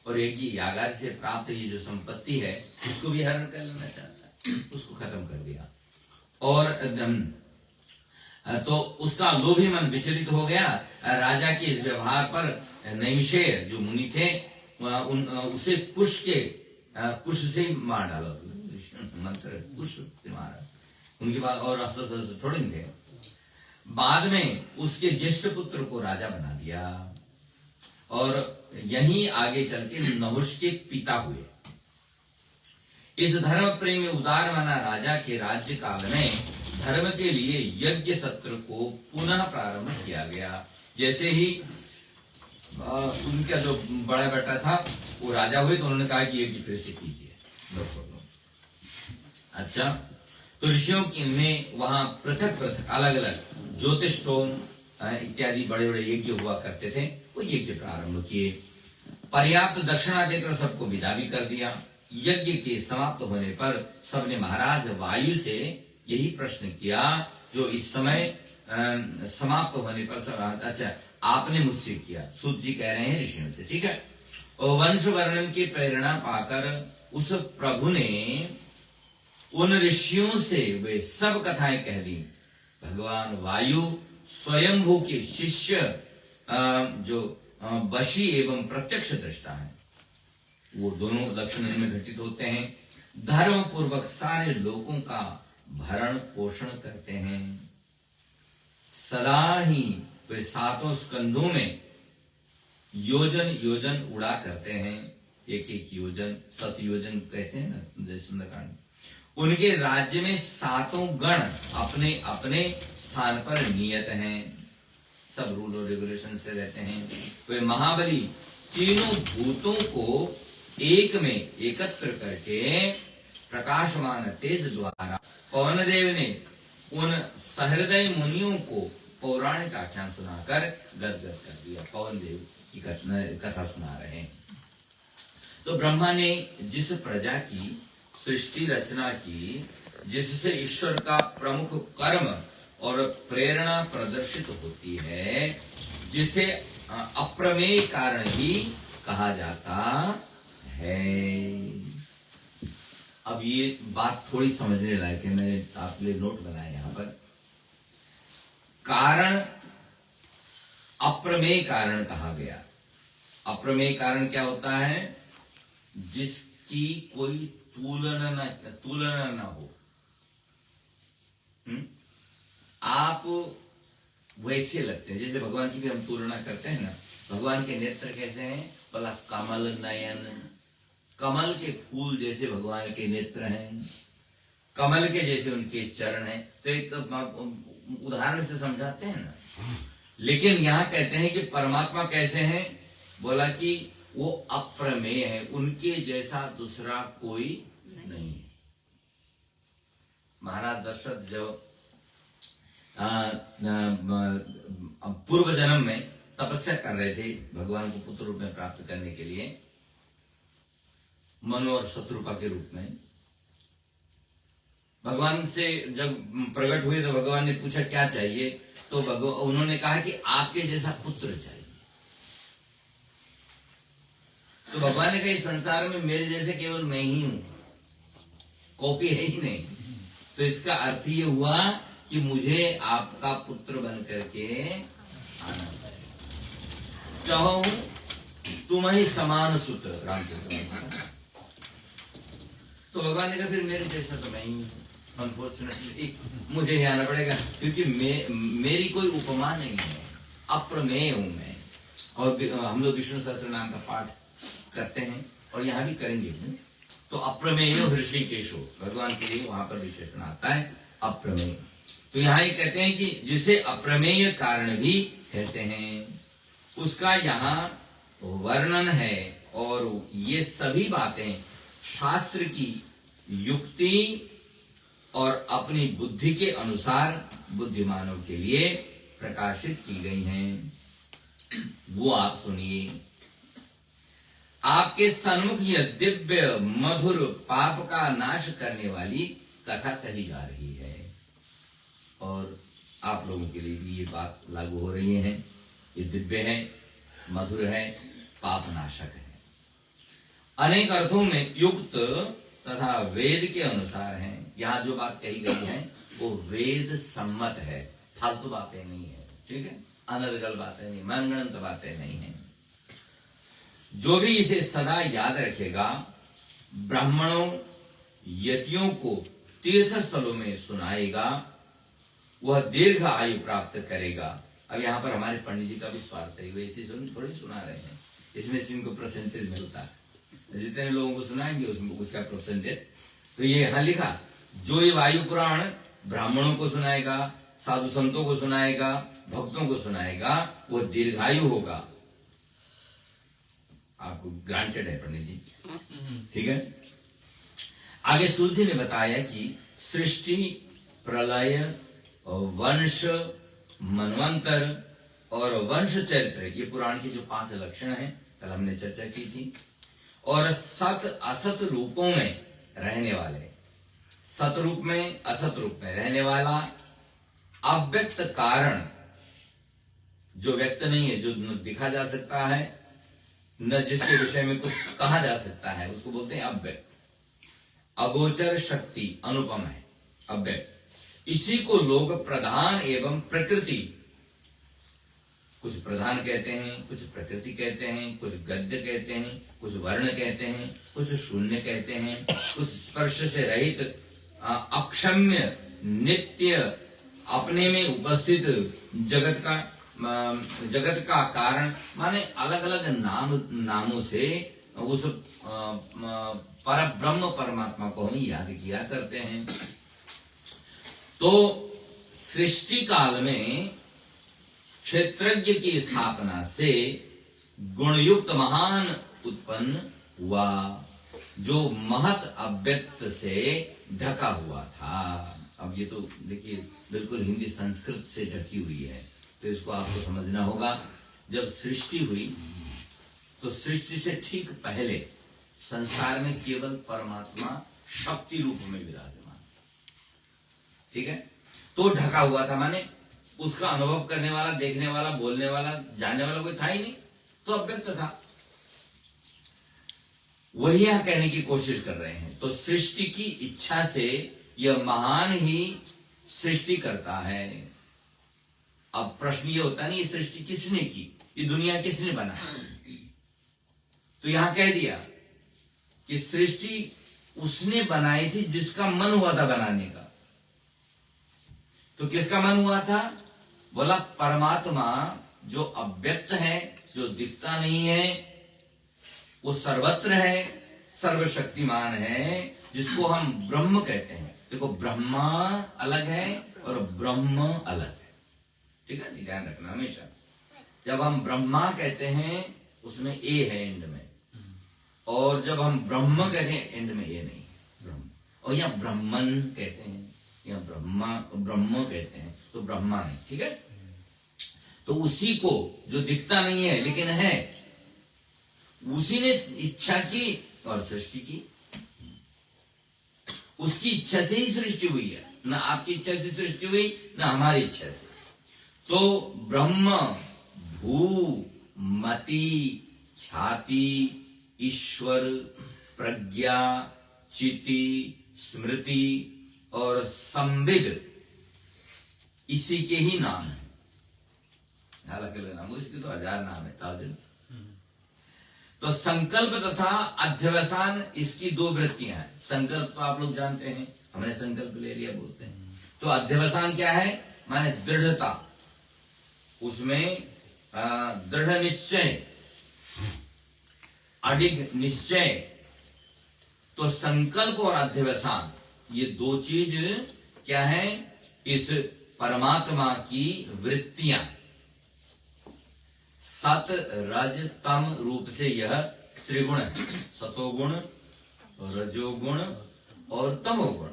और यज्ञ यागादि से प्राप्त ये जो संपत्ति है उसको भी हरण कर लेना चाहता है। उसको खत्म कर दिया। और तो उसका लोभी मन विचलित हो गया। राजा के इस व्यवहार पर नैमिषेय जो मुनि थे उसे कुश से मार डाला। मंत्र कुश से मारा। उनके बाद और अस्त्र थोड़े थे। बाद में उसके ज्येष्ठ पुत्र को राजा बना दिया और यहीं आगे चल के नहुष के पिता हुए। इस धर्म प्रेमी उदार मना राजा के राज्य काल में धर्म के लिए यज्ञ सत्र को पुनः प्रारंभ किया गया। जैसे ही उनका जो बड़ा बेटा था वो राजा हुए तो उन्होंने कहा कि यज्ञ फिर से कीजिए। अच्छा, तो ऋषियों ने वहां पृथक पृथक अलग अलग ज्योतिषोम इत्यादि बड़े बड़े यज्ञ हुआ करते थे, वो यज्ञ प्रारंभ किए। पर्याप्त दक्षिणा देकर सबको विदा भी कर दिया। यज्ञ के समाप्त होने पर सबने महाराज वायु से यही प्रश्न किया जो इस समय समाप्त होने पर अच्छा आपने मुझसे किया। सूत जी कह रहे हैं ऋषियों से, ठीक है। और वंश वर्णन की प्रेरणा पाकर उस प्रभु ने उन ऋषियों से वे सब कथाएं कह दी। भगवान वायु स्वयंभू के शिष्य जो वशी एवं प्रत्यक्ष दृष्टा है, वो दोनों लक्षण में घटित होते हैं। धर्म पूर्वक सारे लोगों का भरण पोषण करते हैं। सदा ही वे 7 स्कंदों में योजन योजन उड़ा करते हैं। एक एक योजन, 7 योजन कहते हैं ना जैसे सुंदरकांड। उनके राज्य में 7 गण अपने अपने स्थान पर नियत हैं। सब रूल और रेगुलेशन से रहते हैं। वे महाबली तीनों भूतों को एक में एकत्र करके प्रकाशमान तेज द्वारा पवनदेव ने उन सहृदय मुनियों को पौराणिक आख्यान सुनाकर गदगद कर दिया। पवनदेव की कथा सुना रहे हैं। तो ब्रह्मा ने जिस प्रजा की सृष्टि रचना की, जिससे ईश्वर का प्रमुख कर्म और प्रेरणा प्रदर्शित होती है, जिसे अप्रमेय कारण ही कहा जाता है। अब ये बात थोड़ी समझने लायक है, मैंने आपके लिए नोट बनाया यहां पर। कारण अप्रमेय कारण कहा गया। अप्रमेय कारण क्या होता है? जिसकी कोई तुलना न हो। आप वैसे लगते हैं जैसे भगवान की भी हम तुलना करते हैं ना, भगवान के नेत्र कैसे हैं, बोला कमल नयन, कमल के फूल जैसे भगवान के नेत्र हैं, कमल के जैसे उनके चरण हैं। तो एक उदाहरण से समझाते हैं ना। लेकिन यहां कहते हैं कि परमात्मा कैसे हैं, बोला कि वो अप्रमेय है, उनके जैसा दूसरा कोई नहीं है। महाराज दशरथ जब पूर्व जन्म में तपस्या कर रहे थे भगवान को पुत्र रूप में प्राप्त करने के लिए, मनु और शत्रुपा के रूप में भगवान से जब प्रकट हुए तो भगवान ने पूछा क्या चाहिए, तो उन्होंने कहा कि आपके जैसा पुत्र चाहिए। तो भगवान ने कहा इस संसार में मेरे जैसे केवल मैं ही हूं, कॉपी है ही नहीं। तो इसका अर्थ ये हुआ कि मुझे आपका पुत्र बन करके आना पड़ेगा, चाहो तुम ही समान सुत रामचंद्र। तो भगवान ने कहा फिर मेरे जैसा तो मैं ही हूं, अनफॉर्चुनेटली मुझे ही आना पड़ेगा, क्योंकि मेरी कोई उपमा नहीं है, अप्रमेय हूं मैं। और हम लोग विष्णु सहस्त्र नाम का पाठ करते हैं और यहां भी करेंगे। तो अप्रमेय हृषिकेशो, भगवान के लिए वहां पर विशेषण आता है अप्रमेय। तो यहां ये कहते हैं कि जिसे अप्रमेय कारण भी कहते हैं, उसका यहां वर्णन है। और ये सभी बातें शास्त्र की युक्ति और अपनी बुद्धि के अनुसार बुद्धिमानों के लिए प्रकाशित की गई हैं। वो आप सुनिए। आपके सन्मुख यह दिव्य मधुर पाप का नाश करने वाली कथा कही जा रही है, और आप लोगों के लिए भी ये बात लागू हो रही है। ये दिव्य है, मधुर है, पाप नाशक है, अनेक अर्थों में युक्त तथा वेद के अनुसार है। यहां जो बात कही गई है वो वेद सम्मत है, फालतू बातें नहीं है, ठीक है, अनर्गल बातें नहीं, मनगढ़ंत बातें नहीं है। जो भी इसे सदा याद रखेगा, ब्राह्मणों यतियों को तीर्थ स्थलों में सुनाएगा, वह दीर्घ आयु प्राप्त करेगा। अब यहां पर हमारे पंडित जी का भी स्वार्थ है, वैसे थोड़ी सुना रहे हैं, इसमें से इनको परसेंटेज मिलता है, जितने लोगों को सुनाएंगे उसमें उसका परसेंटेज। तो ये यहां लिखा, जो ये वायु पुराण ब्राह्मणों को सुनाएगा, साधु संतों को सुनाएगा, भक्तों को सुनाएगा, वो दीर्घायु होगा। आपको ग्रांटेड है पंडित जी, ठीक है। आगे सूर्य जी ने बताया कि सृष्टि, प्रलय, वंश, मनवंतर और वंश चरित्र, ये पुराण के जो 5 लक्षण हैं, कल हमने चर्चा की थी। और सत असत रूपों में रहने वाले, सत रूप में असत रूप में रहने वाला अव्यक्त कारण, जो व्यक्त नहीं है, जो न दिखा जा सकता है, न जिसके विषय में कुछ कहा जा सकता है, उसको बोलते हैं अव्यक्त। अगोचर शक्ति अनुपम है, अव्यक्त। इसी को लोग प्रधान एवं प्रकृति, कुछ प्रधान कहते हैं, कुछ प्रकृति कहते हैं, कुछ गद्य कहते हैं, कुछ वर्ण कहते हैं, कुछ शून्य कहते हैं, कुछ स्पर्श से रहित अक्षम्य नित्य अपने में उपस्थित जगत का कारण, माने अलग अलग नामों से उस पर ब्रह्म परमात्मा को हम याद किया करते हैं। तो सृष्टि काल में क्षेत्रज्ञ की स्थापना से गुणयुक्त महान उत्पन्न हुआ, जो महत अव्यक्त से ढका हुआ था। अब ये तो देखिए बिल्कुल हिंदी संस्कृत से ढकी हुई है, तो इसको आपको समझना होगा। जब सृष्टि हुई तो सृष्टि से ठीक पहले संसार में केवल परमात्मा शक्ति रूप में विराजमान, ठीक है। तो ढका हुआ था, माने उसका अनुभव करने वाला, देखने वाला, बोलने वाला, जानने वाला कोई था ही नहीं, तो अव्यक्त था। वही यहां कहने की कोशिश कर रहे हैं। तो सृष्टि की इच्छा से यह महान ही सृष्टि करता है। अब प्रश्न ये होता नहीं, ये सृष्टि किसने की, ये दुनिया किसने बनाया? तो यहां कह दिया कि सृष्टि उसने बनाई थी जिसका मन हुआ था बनाने का। तो किसका मन हुआ था? बोला परमात्मा जो अव्यक्त है, जो दिखता नहीं है, वो सर्वत्र है, सर्वशक्तिमान है, जिसको हम ब्रह्म कहते हैं। देखो ब्रह्मा अलग है और ब्रह्म अलग है, ठीक है, ध्यान रखना हमेशा। जब हम ब्रह्मा कहते हैं उसमें ए है एंड में, और जब हम ब्रह्म कहते हैं एंड में ए नहीं, ब्रह्म। और यहाँ ब्रह्मन कहते हैं, यहाँ ब्रह्म कहते हैं, तो ब्रह्मा नहीं, ठीक है। तो उसी को जो दिखता नहीं है लेकिन है, उसी ने इच्छा की और सृष्टि की। उसकी इच्छा से ही सृष्टि हुई है, ना आपकी इच्छा से सृष्टि हुई, ना हमारी इच्छा से। तो ब्रह्म भू मति ख्याति ईश्वर प्रज्ञा चिति स्मृति और संविद इसी के ही नाम है। हालांकि नाम इसके तो 1000 नाम है, थाउजेंड्स। तो संकल्प तथा अध्यवसान इसकी 2 वृत्तियां हैं। संकल्प तो आप लोग जानते हैं, हमने संकल्प ले लिया बोलते हैं। तो अध्यवसान क्या है? माने दृढ़ता, उसमें दृढ़ निश्चय, अडिग निश्चय। तो संकल्प और अध्यवसान ये 2 चीज क्या है? इस परमात्मा की वृत्तियां। सत रज तम रूप से यह त्रिगुण है, सतोगुण, रजोगुण और तमोगुण।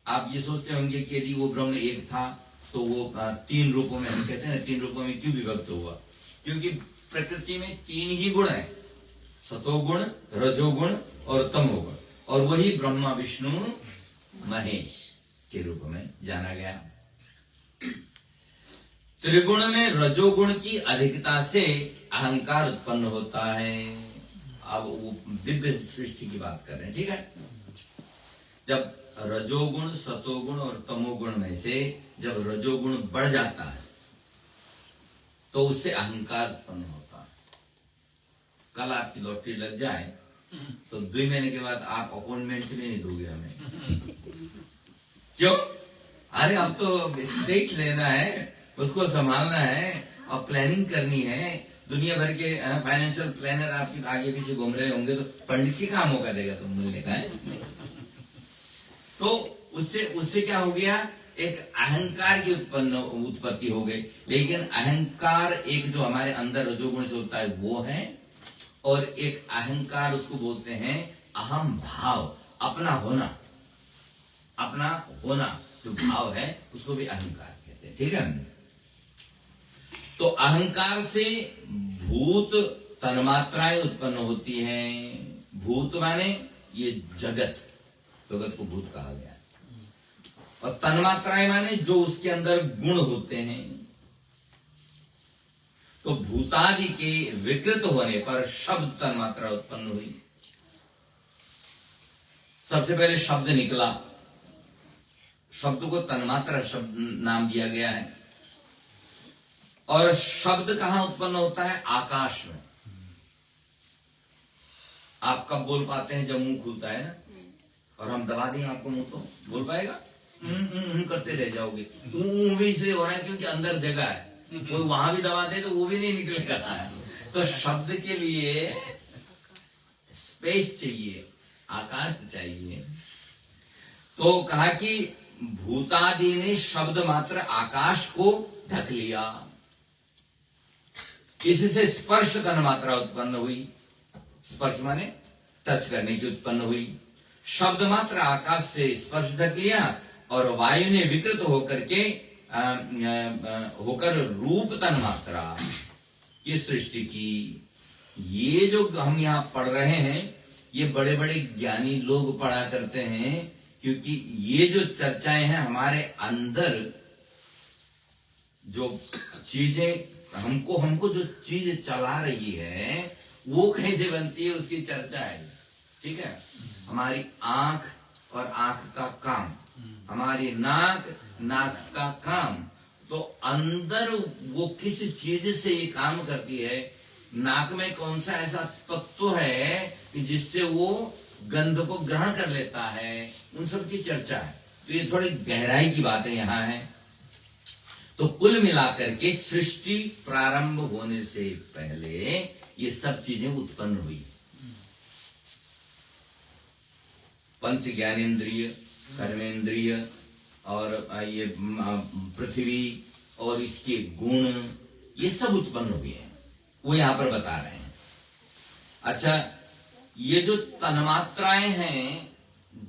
आप ये सोचते होंगे कि यदि वो ब्रह्म एक था तो वो 3 रूपों में, हम कहते हैं ना 3 रूपों में क्यों विभक्त हुआ? क्योंकि प्रकृति में 3 ही गुण है, सतोगुण, रजोगुण और तमोगुण, और वही ब्रह्मा विष्णु महेश के रूप में जाना गया। त्रिगुण में रजोगुण की अधिकता से अहंकार उत्पन्न होता है। अब वो दिव्य सृष्टि की बात कर रहे हैं, ठीक है। जब रजोगुण, सतोगुण और तमोगुण में से जब रजोगुण बढ़ जाता है तो उससे अहंकार उत्पन्न होता है। कल आपकी लॉटरी लग जाए तो 2 महीने के बाद आप अपॉइंटमेंट भी नहीं दोगे हमें। क्यों? अरे अब तो स्टेट लेना है, उसको संभालना है और प्लानिंग करनी है। दुनिया भर के फाइनेंशियल प्लानर आपके आगे पीछे घूम रहे होंगे तो पंडित की काम मौका देगा तुम मिलने का है। तो उससे क्या हो गया? एक अहंकार की उत्पत्ति हो गई। लेकिन अहंकार एक जो हमारे अंदर रजोगुण से होता है वो है, और एक अहंकार उसको बोलते हैं अहम भाव, अपना होना जो भाव है उसको भी अहंकार कहते हैं, ठीक है। तो अहंकार से भूत तन्मात्राएं उत्पन्न होती हैं। भूत माने ये जगत को भूत कहा गया, और तन्मात्राएं माने जो उसके अंदर गुण होते हैं। तो भूतादि के विकृत होने पर शब्द तन्मात्रा उत्पन्न हुई। सबसे पहले शब्द निकला, शब्द को तन्मात्रा शब्द नाम दिया गया है। और शब्द कहां उत्पन्न होता है? आकाश में। आप कब बोल पाते हैं? जब मुंह खुलता है ना, और हम दबा दें आपको मुंह तो बोल पाएगा? करते रह जाओगे। भी इसलिए हो रहा है क्योंकि अंदर जगह है, कोई वहां भी दबा दे तो वो भी नहीं निकलेगा। तो शब्द के लिए स्पेस चाहिए, आकाश चाहिए। तो कहा कि भूतादि ने शब्द मात्र आकाश को ढक लिया। इससे स्पर्श तन्मात्रा उत्पन्न हुई। स्पर्श माने टच करने से उत्पन्न हुई। शब्द मात्र आकाश से स्पर्श ढक लिया, और वायु ने विकृत होकर रूप तन्मात्रा की सृष्टि की। ये जो हम यहां पढ़ रहे हैं ये बड़े बड़े ज्ञानी लोग पढ़ा करते हैं, क्योंकि ये जो चर्चाएं हैं हमारे अंदर जो चीजें हमको जो चीज चला रही है वो कैसे बनती है उसकी चर्चा है, ठीक है। हमारी आंख और आंख का काम, हमारी नाक का काम। तो अंदर वो किस चीज से ये काम करती है, नाक में कौन सा ऐसा तत्व है कि जिससे वो गंध को ग्रहण कर लेता है, उन सब की चर्चा है। तो ये थोड़ी गहराई की बातें यहां है। तो कुल मिलाकर के सृष्टि प्रारंभ होने से पहले ये सब चीजें उत्पन्न हुई। पंच ज्ञानेन्द्रिय, कर्मेंद्रिय और ये पृथ्वी और इसके गुण, ये सब उत्पन्न हुए हैं, वो यहां पर बता रहे हैं। अच्छा, ये जो तन्मात्राएं हैं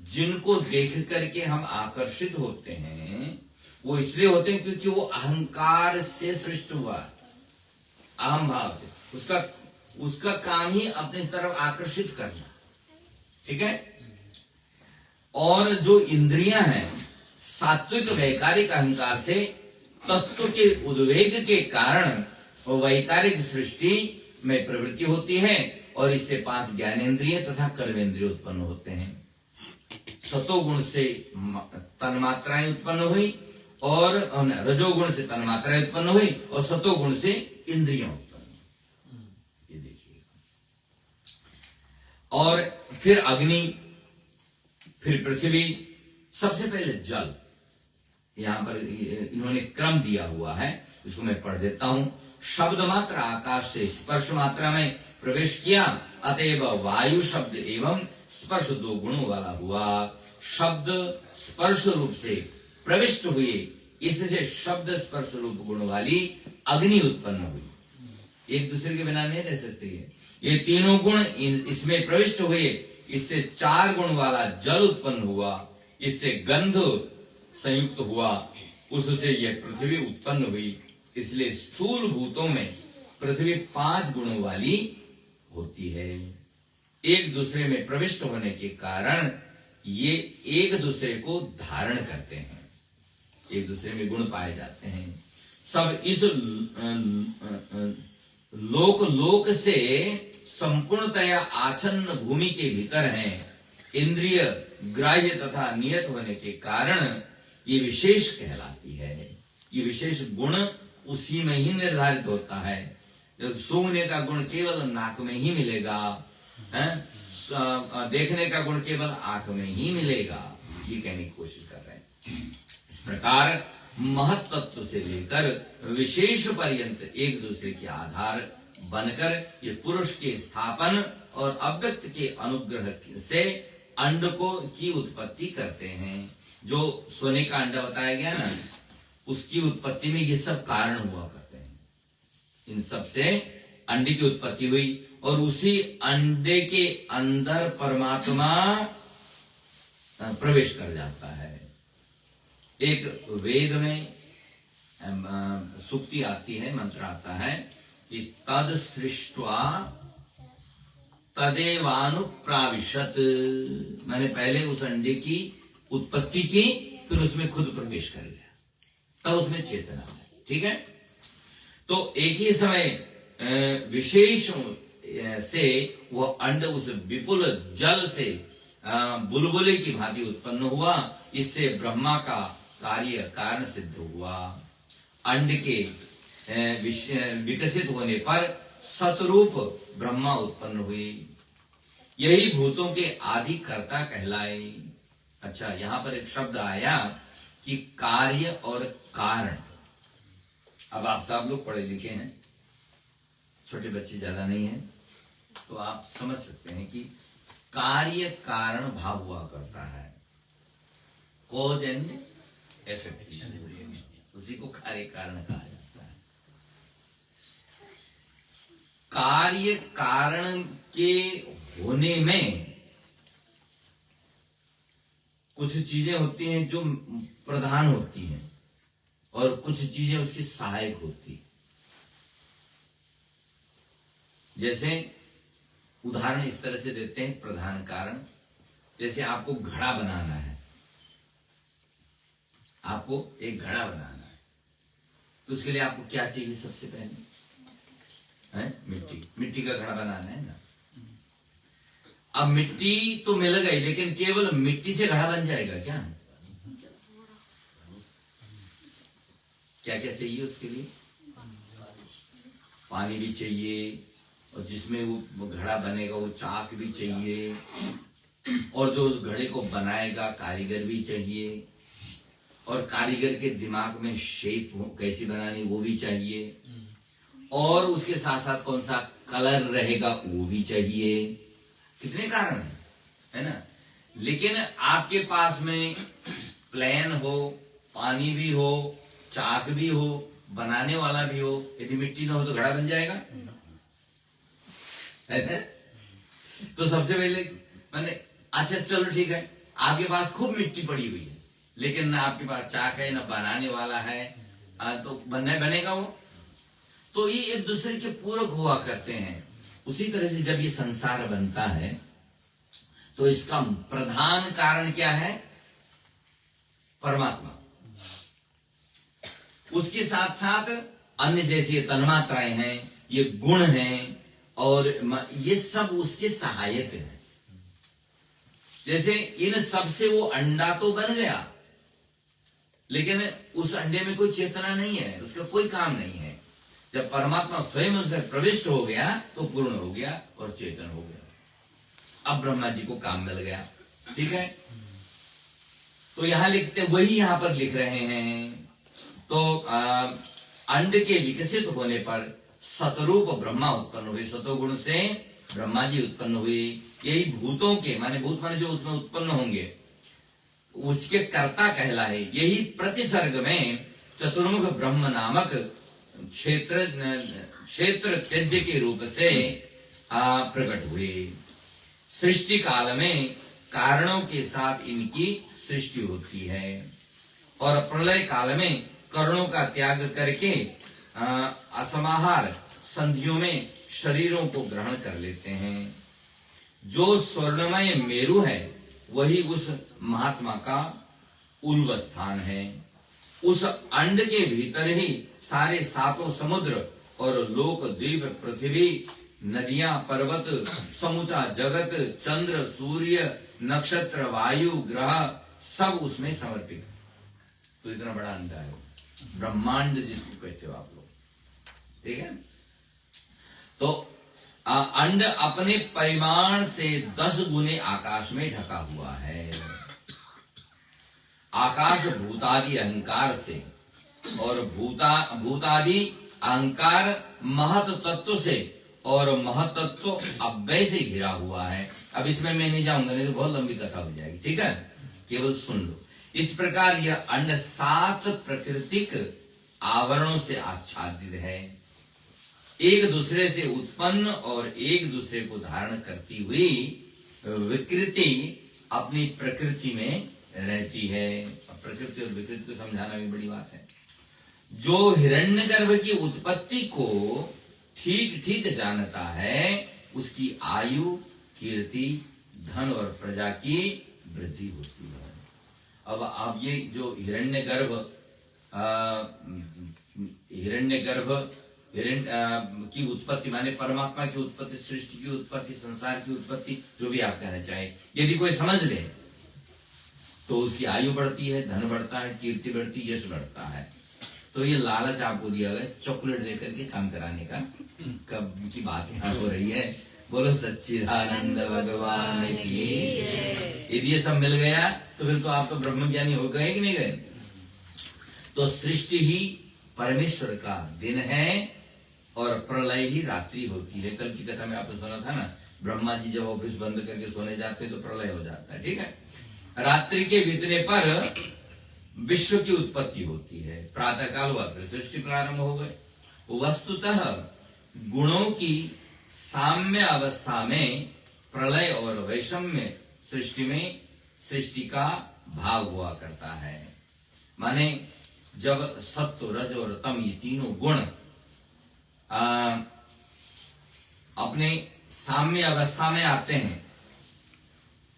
जिनको देख करके हम आकर्षित होते हैं, वो इसलिए होते हैं क्योंकि वो अहंकार से सृष्ट हुआ, अहम भाव से। उसका काम ही अपनी तरफ आकर्षित करना, ठीक है। और जो इंद्रियां हैं सात्विक वैकारिक अहंकार से तत्व के उद्वेग के कारण वैकारिक सृष्टि में प्रवृत्ति होती है, और इससे 5 ज्ञानेन्द्रिय तथा कर्मेंद्रिय उत्पन्न होते हैं। सतोगुण से तन्मात्राएं उत्पन्न हुई, और रजोगुण से तन्मात्राएं उत्पन्न हुई, और सतोगुण से इंद्रियां उत्पन्न हुई। ये देखिए, और फिर अग्नि, फिर पृथ्वी, सबसे पहले जल। यहां पर इन्होंने क्रम दिया हुआ है, इसको मैं पढ़ देता हूं। शब्द मात्र आकाश से स्पर्श मात्रा में प्रवेश किया, अतएव वायु शब्द एवं स्पर्श 2 गुणों वाला हुआ। शब्द स्पर्श रूप से प्रविष्ट हुए, इससे शब्द स्पर्श रूप गुण वाली अग्नि उत्पन्न हुई। एक दूसरे के बिना नहीं रह सकती है। ये तीनों गुण इसमें प्रविष्ट हुए, इससे 4 गुण वाला जल उत्पन्न हुआ, इससे गंध संयुक्त हुआ, उससे यह पृथ्वी उत्पन्न हुई। इसलिए स्थूल भूतों में पृथ्वी 5 गुणों वाली होती है। एक दूसरे में प्रविष्ट होने के कारण ये एक दूसरे को धारण करते हैं, एक दूसरे में गुण पाए जाते हैं। सब इस लोक से संपूर्णतया आच्छन्न भूमि के भीतर हैं। इंद्रिय ग्राह्य तथा नियत होने के कारण ये विशेष कहलाती है। ये विशेष गुण उसी में ही निर्धारित होता है। सूंघने का गुण केवल नाक में ही मिलेगा, है? देखने का गुण केवल आंख में ही मिलेगा, ये कहने की कोशिश कर रहे हैं। इस प्रकार महत तत्व से लेकर विशेष पर्यंत एक दूसरे के आधार बनकर ये पुरुष के स्थापन और अव्यक्त के अनुग्रह से अंड की उत्पत्ति करते हैं। जो सोने का अंडा बताया गया ना, उसकी उत्पत्ति में ये सब कारण हुआ करते हैं। इन सब से अंडे की उत्पत्ति हुई, और उसी अंडे के अंदर परमात्मा प्रवेश कर जाता है। एक वेद में सुक्ति आती है, मंत्र आता है कि तद सृष्ट्वा तदेवानुप्राविशत। मैंने पहले उस अंडे की उत्पत्ति की, फिर उसमें खुद प्रवेश कर गया, तब उसमें चेतना है, ठीक है। तो एक ही समय विशेष से वह अंड उस विपुल जल से बुलबुले की भांति उत्पन्न हुआ। इससे ब्रह्मा का कार्य कारण सिद्ध हुआ। अंड के विकसित होने पर सतरूप ब्रह्मा उत्पन्न हुए। यही भूतों के आदि कर्ता कहलाए। अच्छा, यहां पर एक शब्द आया कि कार्य और कारण। अब आप सब लोग पढ़े लिखे हैं, छोटे बच्चे ज्यादा नहीं हैं, तो आप समझ सकते हैं कि कार्य कारण भाव हुआ करता है। कॉज एंड इफेक्ट, उसी को कार्य कारण कहा जाता है। कार्य कारण के होने में कुछ चीजें होती हैं जो प्रधान होती हैं, और कुछ चीजें उसकी सहायक होती हैं। जैसे उदाहरण इस तरह से देते हैं प्रधान कारण। जैसे आपको घड़ा बनाना है, आपको एक घड़ा बनाना है, तो उसके लिए आपको क्या चाहिए? सबसे पहले है मिट्टी। मिट्टी का घड़ा बनाना है ना। अब मिट्टी तो मिल गई, लेकिन केवल मिट्टी से घड़ा बन जाएगा क्या? क्या क्या चाहिए उसके लिए? पानी भी चाहिए, और जिसमें वो घड़ा बनेगा वो चाक भी चाहिए, और जो उस घड़े को बनाएगा कारीगर भी चाहिए, और कारीगर के दिमाग में शेप कैसी बनानी वो भी चाहिए, और उसके साथ साथ कौन सा कलर रहेगा वो भी चाहिए। कितने कारण है ना। लेकिन आपके पास में प्लेन हो, पानी भी हो, चाक भी हो, बनाने वाला भी हो, यदि मिट्टी ना हो तो घड़ा बन जाएगा, है ना। तो सबसे पहले मैंने अच्छा चलो ठीक है, आपके पास खूब मिट्टी पड़ी हुई है, लेकिन ना आपके पास चाक है ना बनाने वाला है, तो बनेगा वो। तो ये एक दूसरे के पूरक हुआ करते हैं। उसी तरह से जब ये संसार बनता है तो इसका प्रधान कारण क्या है? परमात्मा। उसके साथ साथ अन्य जैसे तन्मात्राएं हैं, ये गुण हैं, और ये सब उसके सहायक हैं। जैसे इन सब से वो अंडा तो बन गया, लेकिन उस अंडे में कोई चेतना नहीं है, उसका कोई काम नहीं है। जब परमात्मा स्वयं उसमें प्रविष्ट हो गया तो पूर्ण हो गया और चेतन हो गया। अब ब्रह्मा जी को काम मिल गया, ठीक है। तो यहां लिखते, वही यहां पर लिख रहे हैं। तो अंड के विकसित होने पर सतरूप ब्रह्मा उत्पन्न हुए, सतोगुण से ब्रह्मा जी उत्पन्न हुए। यही भूतों के माने भूत माने जो उसमें उत्पन्न होंगे उसके कर्ता कहलाए। यही प्रतिसर्ग में चतुर्मुख ब्रह्म नामक क्षेत्र त्यज्य के रूप से प्रकट हुए। सृष्टि काल में कारणों के साथ इनकी सृष्टि होती है, और प्रलय काल में करणों का त्याग करके असमाहार संधियों में शरीरों को ग्रहण कर लेते हैं। जो स्वर्णमय मेरु है वही उस महात्मा का उल्व स्थान है। उस अंड के भीतर ही सारे सातों समुद्र और लोक द्वीप पृथ्वी नदियां पर्वत समूचा जगत चंद्र सूर्य नक्षत्र वायु ग्रह सब उसमें समर्पित है। तो इतना बड़ा अंड है ब्रह्मांड जिसको कहते हो आप लोग, ठीक है। तो अंड अपने परिमाण से 10 गुने आकाश में ढका हुआ है। आकाश भूतादि अहंकार से और भूतादि अहंकार महत तत्व से और महतत्व अव्यय से घिरा हुआ है। अब इसमें मैं नहीं जाऊंगा, नहीं तो बहुत लंबी कथा हो जाएगी, ठीक है। केवल सुन लो। इस प्रकार यह अंड 7 प्राकृतिक आवरणों से आच्छादित है, एक दूसरे से उत्पन्न और एक दूसरे को धारण करती हुई विकृति अपनी प्रकृति में रहती है। प्रकृति और विकृति को समझाना भी बड़ी बात है। जो हिरण्यगर्भ की उत्पत्ति को ठीक ठीक जानता है उसकी आयु कीर्ति धन और प्रजा की वृद्धि होती है। अब आप ये जो हिरण्यगर्भ की उत्पत्ति माने परमात्मा की उत्पत्ति, सृष्टि की उत्पत्ति, संसार की उत्पत्ति, जो भी आप कहना चाहे, यदि कोई समझ ले तो उसकी आयु बढ़ती है, धन बढ़ता है, कीर्ति बढ़ती, यश बढ़ता है। तो ये लालच आपको दिया गया चॉकलेट देकर के काम कराने का। कब की बात यहाँ हो रही है, बोलो सच्चिदानंद भगवान की। यदि ये सब मिल गया तो फिर तो आप तो ब्रह्मज्ञानी हो गए कि नहीं गए। तो सृष्टि ही परमेश्वर का दिन है और प्रलय ही रात्रि होती है। कल की कथा में आपने सुना था ना, ब्रह्मा जी जब ऑफिस बंद करके सोने जाते तो प्रलय हो जाता है, ठीक है। रात्रि के बीतने पर विश्व की उत्पत्ति होती है। प्रातः काल हुआ फिर सृष्टि प्रारंभ हो गए। वस्तुतः गुणों की साम्य अवस्था में प्रलय और वैषम्य सृष्टि में सृष्टि का भाव हुआ करता है। माने जब सत्व रज और तम ये तीनों गुण अपने साम्य अवस्था में आते हैं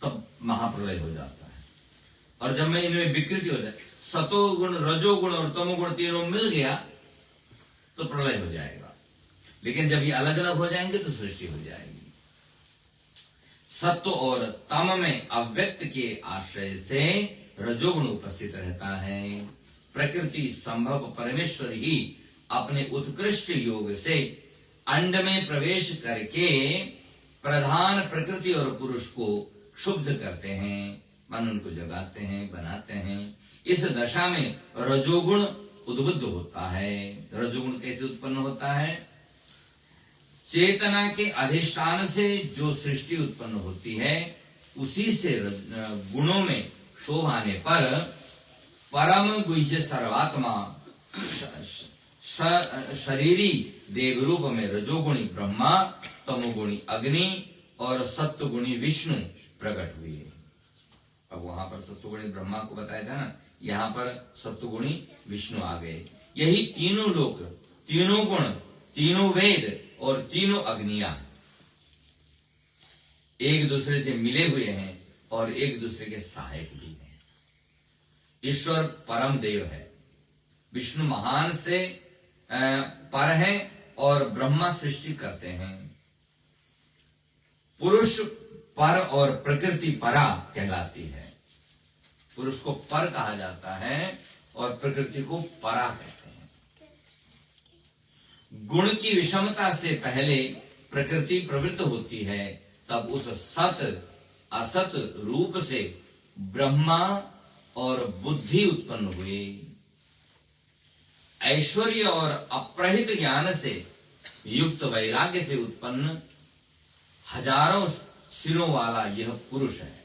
तब महाप्रलय हो जाता है। और जब में इनमें विकृति हो जाए, सतोगुण रजोगुण और तमोगुण तीनों मिल गया तो प्रलय हो जाएगा। लेकिन जब ये अलग अलग हो जाएंगे तो सृष्टि हो जाएगी। सत्व और तम में अव्यक्त के आश्रय से रजोगुण उपस्थित रहता है। प्रकृति संभव परमेश्वर ही अपने उत्कृष्ट योग से अंड में प्रवेश करके प्रधान प्रकृति और पुरुष को क्षुब्ध करते हैं। मन उनको जगाते हैं, बनाते हैं। इस दशा में रजोगुण उद्बुद्ध होता है। रजोगुण कैसे उत्पन्न होता है? चेतना के अधिष्ठान से जो सृष्टि उत्पन्न होती है, उसी से गुणों में शोभ आने पर परम गुह्य सर्वात्मा शरीरी देव रूप में रजोगुणी ब्रह्मा, तमोगुणी अग्नि और सत्वगुणी विष्णु प्रकट हुए। अब वहां पर सत्वगुणी ब्रह्मा को बताया था ना, यहाँ पर सत्वगुणी विष्णु आ गए। यही तीनों लोक, तीनों गुण, तीनों वेद और तीनों अग्नियां एक दूसरे से मिले हुए हैं और एक दूसरे के सहायक भी हैं। ईश्वर परम देव है, विष्णु महान से पर है और ब्रह्मा सृष्टि करते हैं। पुरुष पर और प्रकृति परा कहलाती है। पुरुष को पर कहा जाता है और प्रकृति को परा कहते हैं। गुण की विषमता से पहले प्रकृति प्रवृत्त होती है, तब उस सत असत रूप से ब्रह्मा और बुद्धि उत्पन्न हुए। ऐश्वर्य और अप्रहित ज्ञान से युक्त वैराग्य से उत्पन्न हजारों सिरों वाला यह पुरुष है।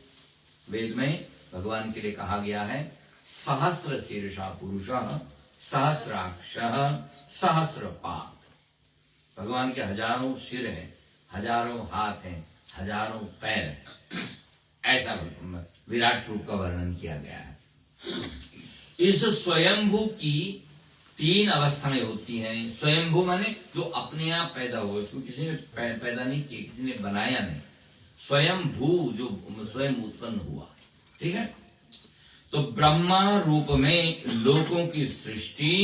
वेद में भगवान के लिए कहा गया है, सहस्र शीर्षा पुरुषः सहस्राक्षः सहस्रपाद। भगवान के हजारों सिर हैं, हजारों हाथ हैं, हजारों पैर हैं। ऐसा विराट रूप का वर्णन किया गया है। इस स्वयंभू की तीन अवस्थाएं होती हैं। स्वयंभू माने जो अपने आप पैदा हुआ, इसको किसी ने पैदा नहीं किया, किसी ने बनाया नहीं। स्वयंभू जो स्वयं उत्पन्न हुआ, ठीक है। तो ब्रह्मा रूप में लोकों की सृष्टि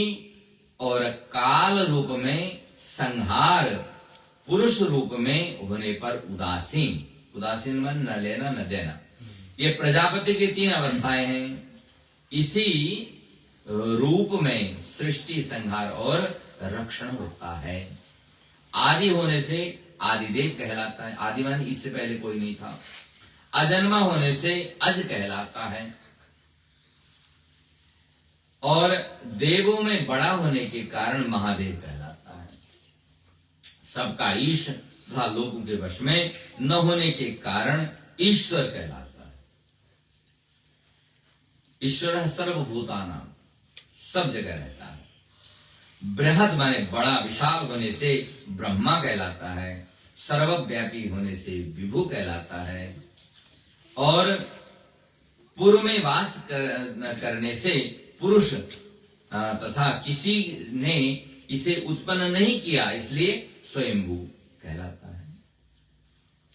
और काल रूप में संहार, पुरुष रूप में होने पर उदासीन, उदासीन मन न लेना न देना, ये प्रजापति की तीन अवस्थाएं हैं। इसी रूप में सृष्टि, संहार और रक्षण होता है। आदि होने से आदिदेव कहलाता है। आदि माने इससे पहले कोई नहीं था। अजन्मा होने से अज कहलाता है। और देवों में बड़ा होने के कारण महादेव कहलाता है। सबका ईश तथा लोगों के वश में न होने के कारण ईश्वर कहलाता है। ईश्वर सर्वभूतानां, सब जगह रहता है। बृहद माने बड़ा, विशाल होने से ब्रह्मा कहलाता है। सर्वव्यापी होने से विभु कहलाता है। और पूर्व में वास करने से पुरुष तथा किसी ने इसे उत्पन्न नहीं किया, इसलिए स्वयंभू कहलाता है।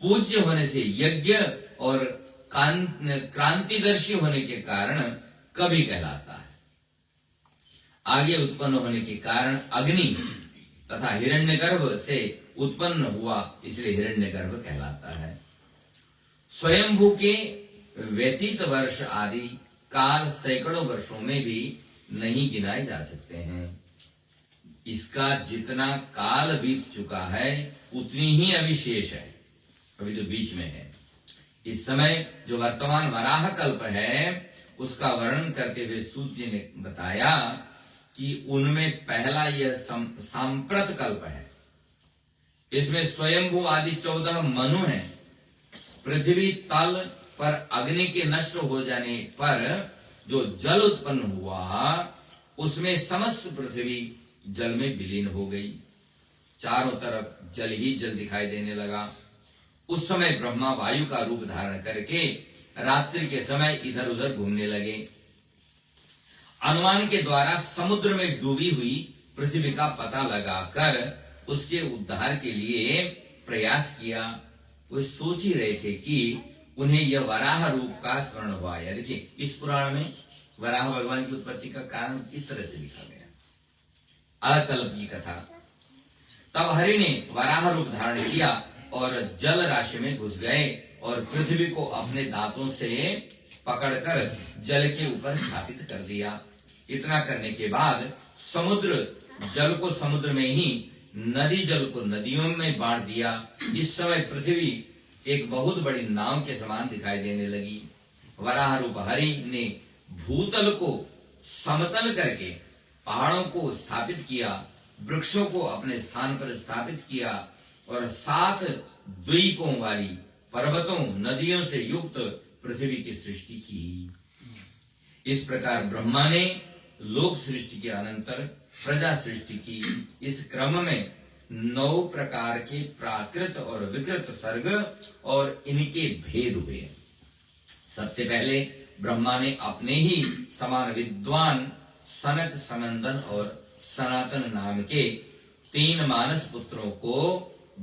पूज्य होने से यज्ञ और क्रांतिदर्शी होने के कारण कवि कहलाता है। आगे उत्पन्न होने के कारण अग्नि तथा हिरण्यगर्भ से उत्पन्न हुआ, इसलिए हिरण्यगर्भ कहलाता है। स्वयंभू के व्यतीत वर्ष आदि काल सैकड़ों वर्षों में भी नहीं गिनाए जा सकते हैं। इसका जितना काल बीत चुका है उतनी ही अभी शेष है, अभी तो बीच में है। इस समय जो वर्तमान वराह कल्प है उसका वर्णन करते हुए सूत जी ने बताया कि उनमें पहला यह सांप्रत कल्प है। इसमें स्वयंभू आदि 14 मनु हैं। पृथ्वी तल पर अग्नि के नष्ट हो जाने पर जो जल उत्पन्न हुआ उसमें समस्त पृथ्वी जल में विलीन हो गई। चारों तरफ जल ही जल दिखाई देने लगा। उस समय ब्रह्मा वायु का रूप धारण करके रात्रि के समय इधर उधर घूमने लगे। अनुमान के द्वारा समुद्र में डूबी हुई पृथ्वी का पता लगाकर उसके उद्धार के लिए प्रयास किया। वे सोच ही रहे थे कि उन्हें यह वराह रूप का स्मरण हुआ। या देखिए, इस पुराण में वराह भगवान की उत्पत्ति का कारण इस तरह से लिखा गया, अलकल्प की कथा। तब हरि ने वराह रूप धारण किया और जल राशि में घुस गए और पृथ्वी को अपने दांतों से पकड़कर जल के ऊपर स्थापित कर दिया। इतना करने के बाद समुद्र जल को समुद्र में ही, नदी जल को नदियों में बांट दिया। इस समय पृथ्वी एक बहुत बड़ी नाव के समान दिखाई देने लगी। वराह रूप हरि ने भूतल को समतल करके पहाड़ों को स्थापित किया, वृक्षों को अपने स्थान पर स्थापित किया और 7 द्वीपों वाली पर्वतों नदियों से युक्त पृथ्वी की सृष्टि की। इस प्रकार ब्रह्मा ने लोक सृष्टि के अनंतर प्रजा सृष्टि की। इस क्रम में 9 प्रकार के प्राकृत और विकृत सर्ग और इनके भेद हुए। सबसे पहले ब्रह्मा ने अपने ही समान विद्वान सनक, सनंदन और सनातन नाम के 3 मानस पुत्रों को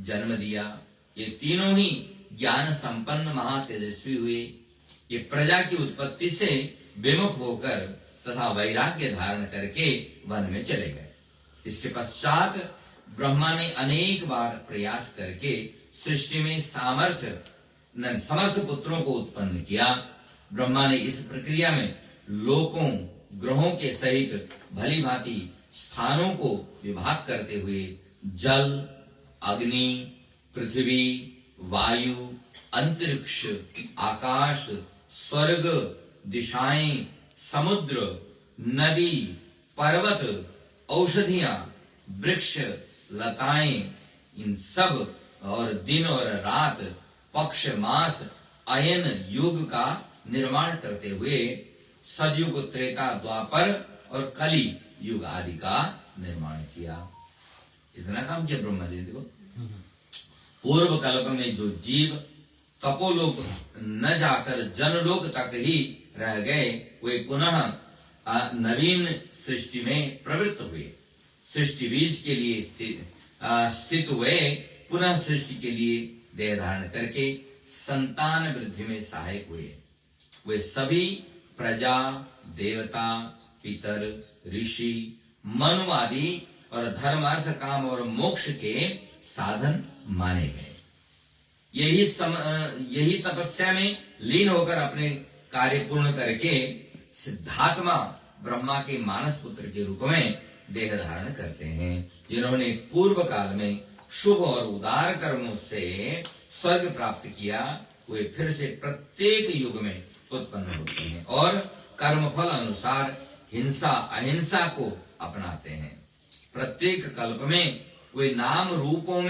जन्म दिया। ये तीनों ही ज्ञान संपन्न महातेजस्वी हुए। ये प्रजा की उत्पत्ति से विमुख होकर तथा वैराग्य धारण करके वन में चले गए। इसके पश्चात ब्रह्मा ने अनेक बार प्रयास करके सृष्टि में समर्थ पुत्रों को उत्पन्न किया। ब्रह्मा ने इस प्रक्रिया में लोकों, ग्रहों के सहित भली भांति स्थानों को विभाग करते हुए जल, अग्नि, पृथ्वी, वायु, अंतरिक्ष, आकाश, स्वर्ग, दिशाएं, समुद्र, नदी, पर्वत, औषधियां, वृक्ष, लताएं, इन सब और दिन और रात, पक्ष, मास, अयन युग का निर्माण करते हुए सतयुग, त्रेता, द्वापर और कली युग आदि का निर्माण किया। इतना काम किया ब्रह्मा जी ने। पूर्व कल्प में जो जीव तपोलोक न जाकर जनलोक तक ही रह गए, वे पुनः नवीन सृष्टि में प्रवृत्त हुए। सृष्टि बीज के लिए स्थित हुए, पुनः सृष्टि के लिए देह धारण करके संतान वृद्धि में सहायक हुए। वे सभी प्रजा, देवता, पितर, ऋषि, मनु आदि और धर्म, अर्थ, काम और मोक्ष के साधन माने गए। यही तपस्या में लीन होकर अपने कार्य पूर्ण करके सिद्धात्मा ब्रह्मा के मानस पुत्र के रूप में देह धारण करते हैं, जिन्होंने पूर्व काल में शुभ और उदार कर्मों से स्वर्ग प्राप्त किया। वे फिर से प्रत्येक युग में उत्पन्न होते हैं और कर्मफल अनुसार हिंसा अहिंसा को अपनाते हैं। प्रत्येक कल्प में वे नाम रूपों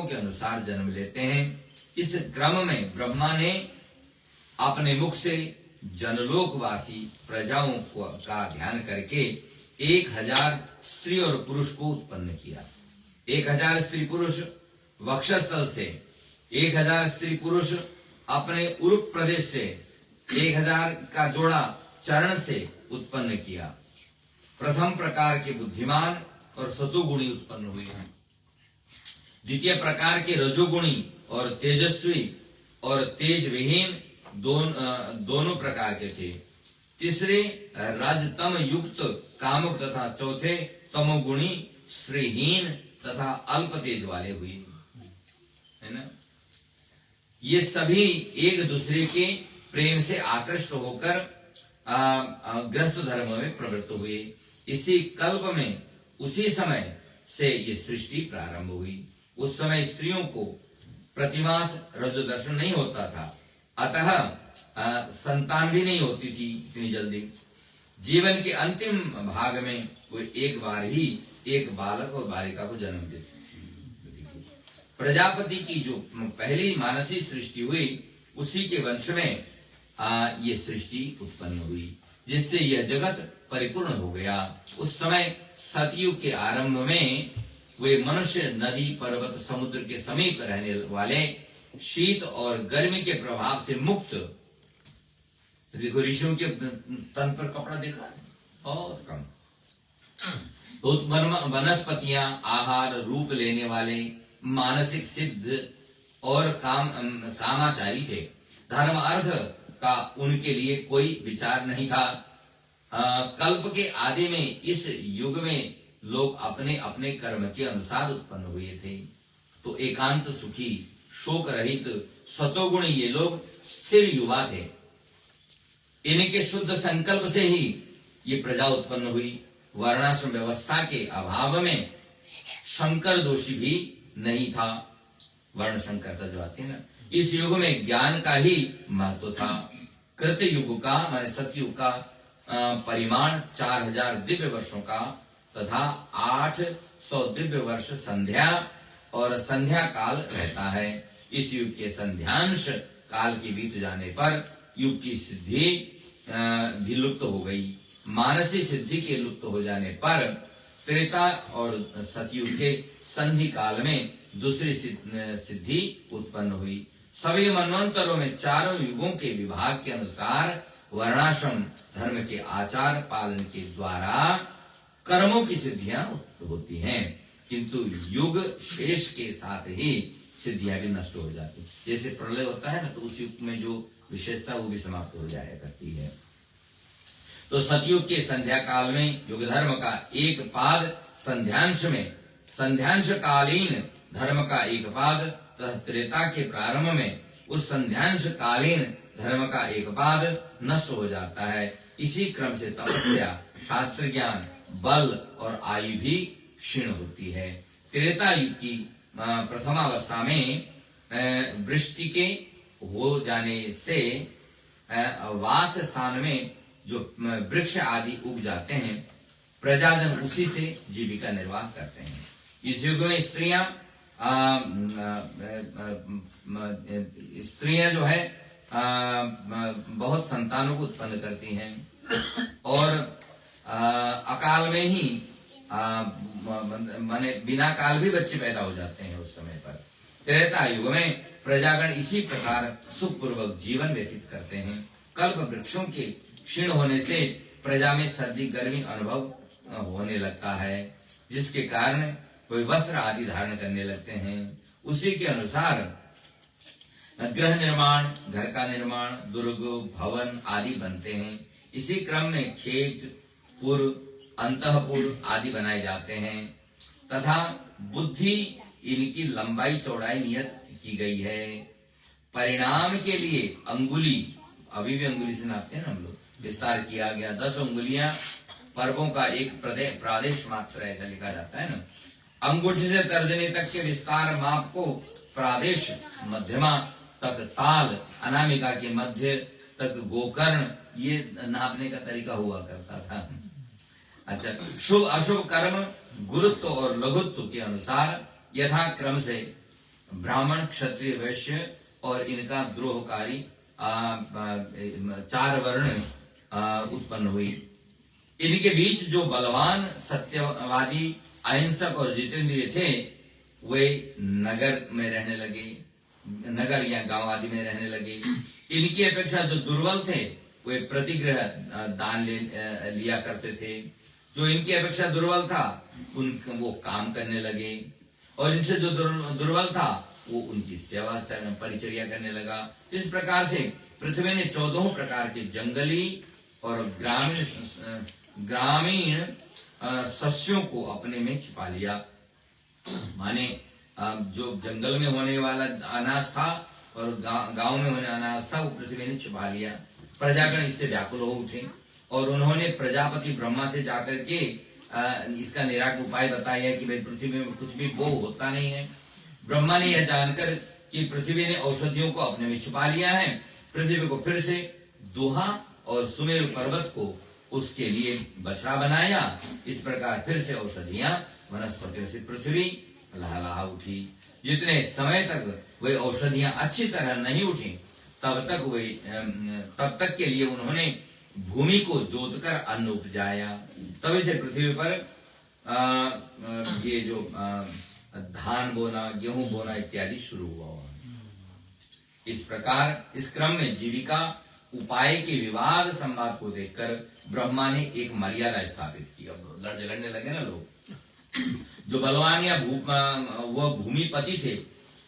के अनुसार जन्म लेते हैं। इस क्रम में ब्रह्मा ने अपने मुख से जनलोकवासी प्रजाओं का ध्यान करके 1000 स्त्री और पुरुष को उत्पन्न किया। 1000 स्त्री पुरुष वक्षस्थल से, 1000 स्त्री पुरुष अपने उरुक प्रदेश से, 1000 का जोड़ा चरण से उत्पन्न किया। प्रथम प्रकार के बुद्धिमान और सतुगुणी उत्पन्न हुए हैं। द्वितीय प्रकार के रजोगुणी और तेजस्वी और तेज विहीन दोनों प्रकार के थे। तीसरे राजतम युक्त कामुक तथा चौथे तमोगुणी श्रीहीन तथा अल्प तेज वाले हुए, है ना। ये सभी एक दूसरे के प्रेम से आकृष्ट होकर ग्रस्त धर्म में प्रवृत्त हुए। इसी कल्प में उसी समय से ये सृष्टि प्रारंभ हुई। उस समय स्त्रियों को प्रतिमास रजो दर्शन नहीं होता था, अतः संतान भी नहीं होती थी इतनी जल्दी। जीवन के अंतिम भाग में वो एक बार ही एक बालक और बालिका को जन्म देती थी। प्रजापति की जो पहली मानसी सृष्टि हुई, उसी के वंश में ये सृष्टि उत्पन्न हुई, जिससे यह जगत परिपूर्ण हो गया। उस समय सतयुग के आरंभ में वे मनुष्य नदी, पर्वत, समुद्र के समीप रहने वाले, शीत और गर्मी के प्रभाव से मुक्त। देखो ऋषियों के तन पर कपड़ा देखा है बहुत कम। तो वनस्पतियां आहार रूप लेने वाले, मानसिक सिद्ध और कामाचारी थे। धर्म अर्थ का उनके लिए कोई विचार नहीं था। कल्प के आदि में इस युग में लोग अपने अपने कर्म के अनुसार उत्पन्न हुए थे। तो एकांत सुखी, शोक रहित, सतोगुणी ये लोग स्थिर युवा थे। इनके शुद्ध संकल्प से ही ये प्रजा उत्पन्न हुई। वर्णाश्रम व्यवस्था के अभाव में शंकर दोषी भी नहीं था। वर्ण संकरता जो आती है ना, इस युग में ज्ञान का ही महत्व था। कृत युग का माने सतयुग का परिमाण 4000 दिव्य वर्षों का तथा 800 दिव्य वर्ष संध्या और संध्या काल रहता है। इस युग के संध्यांश काल के बीत जाने पर युग की सिद्धि भी लुप्त हो गई। मानसिक सिद्धि के लुप्त हो जाने पर त्रेता और सतयुग के संधि काल में दूसरी सिद्धि उत्पन्न हुई। सभी मनवंतरों में चारों युगों के विभाग के अनुसार वर्णाश्रम धर्म के आचार पालन के द्वारा कर्मों की सिद्धियां होती हैं, किंतु युग शेष के साथ ही सिद्धियां भी नष्ट हो जाती। जैसे प्रलय होता है ना, तो उस युग में जो विशेषता वो भी समाप्त हो जाया करती है। तो सतयुग के संध्या काल में युग धर्म का एक पाद संध्यांश में, संध्यांश कालीन धर्म का एक पाद तथा त्रेता के प्रारंभ में उस संध्यांश कालीन धर्म का एक पाद नष्ट हो जाता है। इसी क्रम से तपस्या, शास्त्र ज्ञान, बल और आयु भी क्षीण होती है। त्रेता युग की प्रथमावस्था में वृष्टि के हो जाने से वास स्थान में जो वृक्ष आदि उग जाते हैं, प्रजाजन उसी से जीविका निर्वाह करते हैं। इस युग में स्त्रियां जो है बहुत संतानों को उत्पन्न करती हैं और अकाल में ही माने बिना काल भी बच्चे पैदा हो जाते हैं उस समय पर। त्रेता युग में प्रजागण इसी प्रकार सुखपूर्वक जीवन व्यतीत करते हैं। कल्प वृक्षों के क्षीण होने से प्रजा में सर्दी गर्मी अनुभव होने लगता है, जिसके कारण कोई वस्त्र आदि धारण करने लगते हैं। उसी के अनुसार गृह निर्माण, घर का निर्माण, दुर्ग, भवन आदि बनते हैं। इसी क्रम में खेत, पुर, अंतःपुर आदि बनाए जाते हैं तथा बुद्धि इनकी लंबाई चौड़ाई नियत की गई है। परिणाम के लिए अंगुली, अभी भी अंगुली से नापते हैं ना हम लोग, विस्तार किया गया। 10 अंगुलियां पर्वों का एक प्रादेश मात्र, ऐसा लिखा जाता है ना। अंगूठी से तर्जनी तक के विस्तार माप को प्रादेश, मध्यमा तक ताल, अनामिका के मध्य तक गोकर्ण, ये नापने का तरीका हुआ करता था। अच्छा, शुभ अशुभ कर्म गुरुत्व और लघुत्व के अनुसार यथा क्रम से ब्राह्मण, क्षत्रिय, वैश्य और इनका द्रोहकारी 4 वर्ण उत्पन्न हुई। इनके बीच जो बलवान, सत्यवादी, अहिंसक और जितेंद्रिय थे, वे नगर में रहने लगे, नगर या गांव आदि में रहने लगे। इनकी अपेक्षा जो दुर्बल थे, वे प्रतिग्रह दान लिया करते थे। जो इनकी अपेक्षा दुर्बल था, वो काम करने लगे, और इनसे जो दुर्बल था, वो उनकी सेवा परिचर्या करने लगा। इस प्रकार से पृथ्वी ने 14 प्रकार के जंगली और ग्रामीण सस्यों को अपने में छिपा लिया। माने जो जंगल में होने वाला अनाज था और गांव में होने अनाज था, वो पृथ्वी ने छिपा लिया। प्रजागण इससे व्याकुल हो उठे और उन्होंने प्रजापति ब्रह्मा से जाकर के इसका निराकरण उपाय बताया कि भाई पृथ्वी में कुछ भी बो होता नहीं है। ब्रह्मा ने यह जानकर कि पृथ्वी ने औषधियों को अपने में छुपा लिया है, पृथ्वी को फिर से दोहा और सुमेरु पर्वत को उसके लिए बछड़ा बनाया। इस प्रकार फिर से औषधियां वनस्पतियों से पृथ्वी लहलहा उठी। जितने समय तक वे औषधियां अच्छी तरह नहीं उठी, तब तक के लिए उन्होंने भूमि को जोतकर अन्न उपजाया। तभी से पृथ्वी पर ये जो धान बोना, गेहूं बोना इत्यादि शुरू हुआ। इस प्रकार इस क्रम में जीविका उपाय के विवाद संवाद को देखकर ब्रह्मा ने एक मर्यादा स्थापित की। अब लड़ने लगे ना लोग। जो बलवान या वह भूमिपति थे,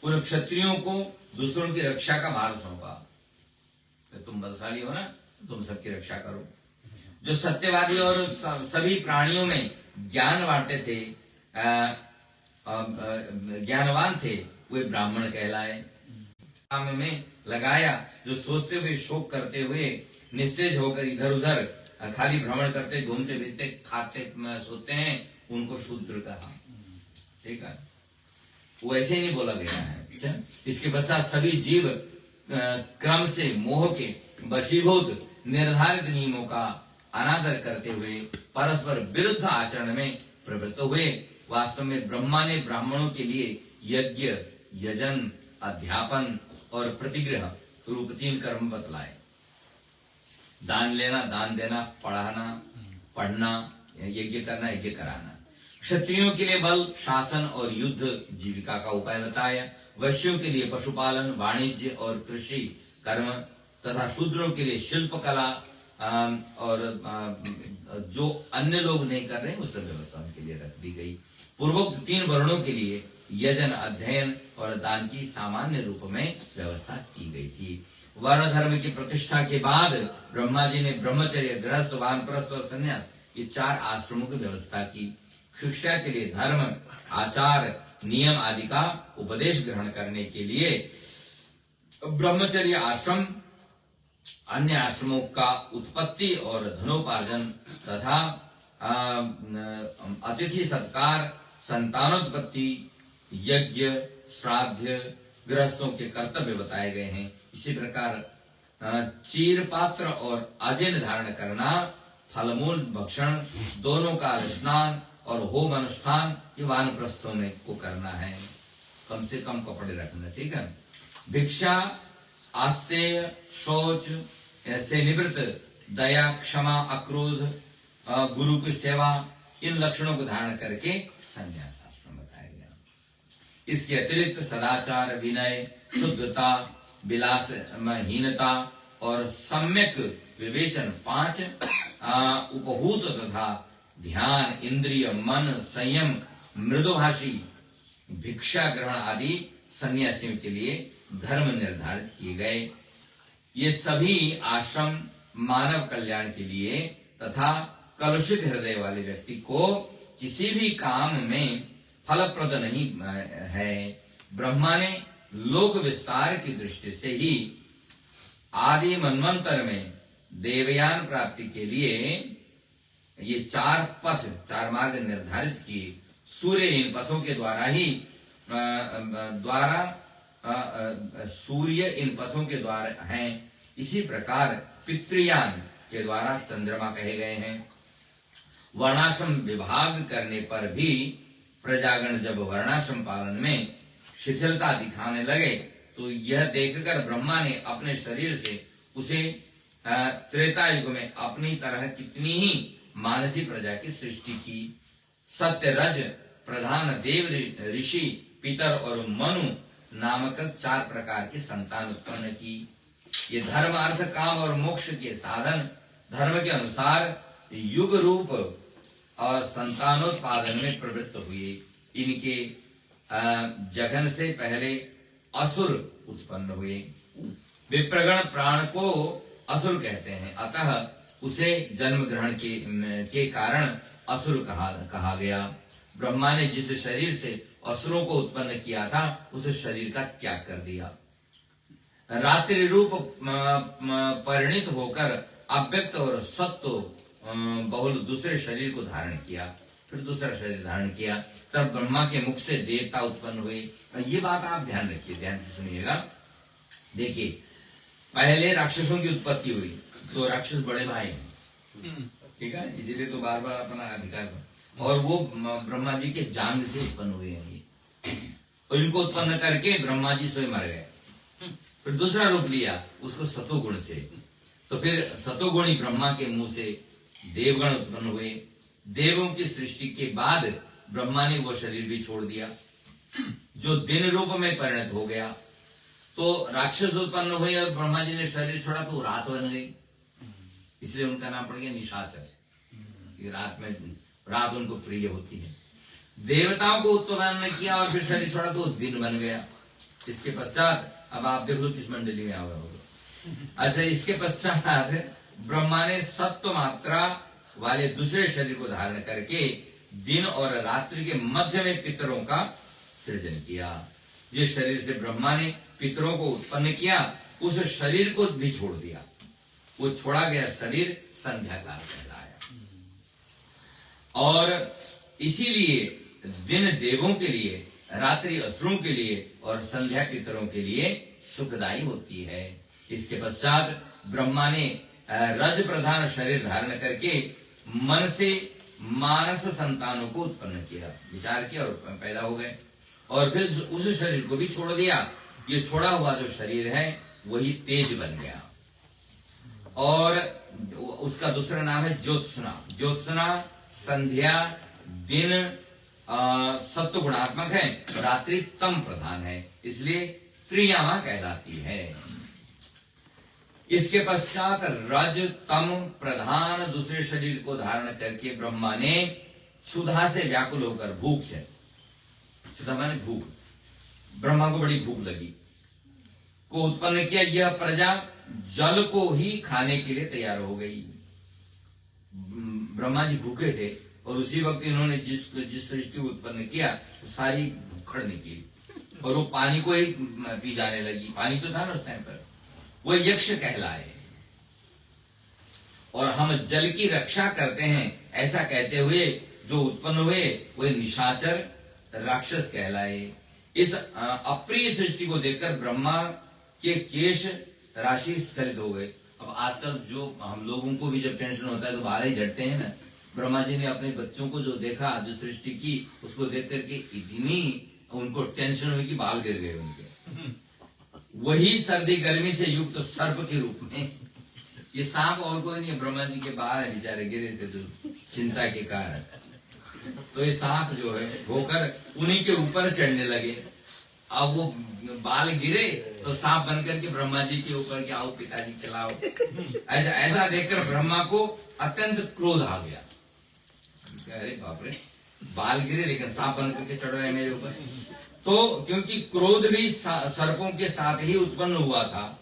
उन क्षत्रियों को दूसरों की रक्षा का भार सौंपा। तो तुम बलशाली हो ना, तुम सबकी रक्षा करो। जो सत्यवादी और सभी प्राणियों में ज्ञान बांटते थे, ज्ञानवान थे, वे ब्राह्मण कहलाए। काम में लगाया जो सोचते हुए, शोक करते हुए, निस्तेज होकर इधर उधर खाली भ्रमण करते, घूमते फिरते, खाते सोते हैं, उनको शूद्र कहा। ठीक है। वैसे ही नहीं बोला गया है। इसके पश्चात सभी जीव क्रम से मोह के वशीभूत निर्धारित नियमों का अनादर करते हुए परस्पर विरुद्ध आचरण में प्रवृत्त हुए। वास्तव में ब्रह्मा ने ब्राह्मणों के लिए यज्ञ, यजन, अध्यापन और प्रतिग्रह रूप 3 कर्म बतलाए। दान लेना, दान देना, पढ़ना, यज्ञ करना, यज्ञ कराना। क्षत्रियों के लिए बल, शासन और युद्ध जीविका का उपाय बताया। वैश्यों के लिए पशुपालन, वाणिज्य और कृषि कर्म तथा शूद्रों के लिए शिल्प कला और जो अन्य लोग नहीं कर रहे उस व्यवस्था उनके लिए रख दी गई। पूर्वोक्त 3 वर्णों के लिए यजन, अध्ययन और दान की सामान्य रूप में व्यवस्था की गई थी। वर्ण धर्म की प्रतिष्ठा के बाद ब्रह्मा जी ने ब्रह्मचर्य, गृहस्थ, वानप्रस्थ और संन्यास ये 4 आश्रमों की व्यवस्था की। शिक्षा के लिए धर्म, आचार, नियम आदि का उपदेश ग्रहण करने के लिए ब्रह्मचर्य आश्रम, अन्य आश्रमों का उत्पत्ति और धनोपार्जन तथा अतिथि सत्कार, संतानोत्पत्ति, यज्ञ, श्राद्ध, गृहस्थों के कर्तव्य बताए गए हैं। इसी प्रकार चीर पात्र और अजय धारण करना, फलमूल भक्षण, दोनों का स्नान और होम अनुष्ठान ये वानप्रस्थों में को करना है। कम से कम कपड़े रखना, ठीक है। भिक्षा, आस्तेय, शौच से निवृत्त, दया, क्षमा, अक्रोध, गुरु की सेवा, इन लक्षणों को धारण करके संन्यास आश्रम बताया गया। इसके अतिरिक्त सदाचार, विनय, शुद्धता, विलासहीनता और सम्यक विवेचन, 5 उपहूत तथा ध्यान, इंद्रिय, मन, संयम, मृदुभाषी, भिक्षा ग्रहण आदि सन्यासियों के लिए धर्म निर्धारित किए गए। ये सभी आश्रम मानव कल्याण के लिए तथा कलुषित हृदय वाले व्यक्ति को किसी भी काम में फलप्रद नहीं है। ब्रह्मा ने लोक विस्तार की दृष्टि से ही आदि मनवंतर में देवयान प्राप्ति के लिए ये 4 पथ, 4 मार्ग निर्धारित किए। सूर्य इन पथों के सूर्य इन पथों के द्वारा हैं। इसी प्रकार पितृयान के द्वारा चंद्रमा कहे गए हैं। वर्णाश्रम विभाग करने पर भी प्रजागण जब वर्णाश्रम पालन में शिथिलता दिखाने लगे तो यह देखकर ब्रह्मा ने अपने शरीर से उसे त्रेता युग में अपनी तरह कितनी ही मानसी प्रजा की सृष्टि की। सत्य, रज प्रधान देव, ऋषि, पितर और मनु नामक 4 प्रकार की संतान उत्पन्न की। ये धर्म, अर्थ, काम और मोक्ष के साधन धर्म के अनुसार युग रूप और संतानोत्पादन में प्रवृत्त हुए। इनके जघन से पहले असुर उत्पन्न हुए। विप्रगण प्राण को असुर कहते हैं, अतः उसे जन्म ग्रहण के कारण असुर कहा गया। ब्रह्मा ने जिस शरीर से असुरों को उत्पन्न किया था उस शरीर का त्याग कर दिया। रात्रि रूप परिणित होकर अव्यक्त और सत्व बहुल दूसरे शरीर को धारण किया, फिर दूसरा शरीर धारण किया। तब ब्रह्मा के मुख से देवता उत्पन्न हुए। ये बात आप ध्यान रखिए, ध्यान से सुनिएगा। देखिए, पहले राक्षसों की उत्पत्ति हुई तो राक्षस बड़े भाई हैं, ठीक है, इसीलिए तो बार बार अपना अधिकार, और वो ब्रह्मा जी के जांग से उत्पन्न हुए हैं ये, और इनको उत्पन्न करके ब्रह्मा जी स्वयं मर गए। फिर दूसरा रूप लिया उसको सतोगुण से, तो फिर सतोगुणी ब्रह्मा के मुंह से देवगण उत्पन्न हुए। देवों की सृष्टि के बाद ब्रह्मा ने वो शरीर भी छोड़ दिया जो दिन रूप में परिणत हो गया। तो राक्षस उत्पन्न हुए और ब्रह्मा जी ने शरीर छोड़ा तो रात बन गई, इसलिए उनका नाम पड़ गया निशाचर। रात उनको प्रिय होती है। देवताओं को उत्पन्न किया और फिर शरीर छोड़ा तो दिन बन गया। इसके पश्चात अब आप देख लो किस मंडली में आया होगा। अच्छा, इसके पश्चात ब्रह्मा ने सत्व मात्रा वाले दूसरे शरीर को धारण करके दिन और रात्रि के मध्य में पितरों का सृजन किया। जिस शरीर से ब्रह्मा ने पितरों को उत्पन्न किया उस शरीर को भी छोड़ दिया। वो छोड़ा गया शरीर संध्या काल कहलाया। और इसीलिए दिन देवों के लिए, रात्रि असुरों के लिए और संध्या पितरों के लिए सुखदायी होती है। इसके पश्चात ब्रह्मा ने रज प्रधान शरीर धारण करके मन से मानस संतानों को उत्पन्न किया, विचार किया और पैदा हो गए, और फिर उस शरीर को भी छोड़ दिया। ये छोड़ा हुआ जो शरीर है वही तेज बन गया, और उसका दूसरा नाम है ज्योत्सना। ज्योत्सना संध्या दिन सत्व गुणात्मक है, रात्रि तम प्रधान है, इसलिए त्रियामा कहलाती है। इसके पश्चात रज तम प्रधान दूसरे शरीर को धारण करके ब्रह्मा ने क्षुधा से व्याकुल होकर, भूख से, क्षुधा माने भूख, ब्रह्मा को बड़ी भूख लगी, को उत्पन्न किया। यह प्रजा जल को ही खाने के लिए तैयार हो गई। ब्रह्मा जी भूखे थे और उसी वक्त इन्होंने जिस सृष्टि को उत्पन्न किया तो सारी भूखड़ निकली और वो पानी को ही पी जाने लगी। पानी तो था ना उस टाइम पर। वो यक्ष कहलाए और हम जल की रक्षा करते हैं ऐसा कहते हुए जो उत्पन्न हुए वे निशाचर राक्षस कहलाए। इस अप्रिय सृष्टि को देखकर ब्रह्मा के केश राशि स्खलित हो गए। अब आजकल जो हम लोगों को भी जब टेंशन होता है तो बाल ही झड़ते हैं ना। ब्रह्मा जी ने अपने बच्चों को जो देखा, जो सृष्टि की, उसको देख करके इतनी उनको टेंशन हुई कि बाल गिर गए उनके। वही सर्दी गर्मी से युक्त सर्प के रूप में, ये सांप और कोई नहीं, ब्रह्मा जी के बाल बेचारे गिरे थे तो चिंता के कारण, तो ये सांप जो है होकर उन्हीं के ऊपर चढ़ने लगे। अब वो बाल गिरे तो सांप बनकर के ब्रह्मा जी के ऊपर के आओ पिताजी खिलाओ, ऐसा देखकर ब्रह्मा को अत्यंत क्रोध आ गया। अरे बाप रे, बाल गिरे लेकिन सांप बन करके चढ़ रहे हैं मेरे ऊपर। तो क्योंकि क्रोध भी सर्पों के साथ ही उत्पन्न हुआ था,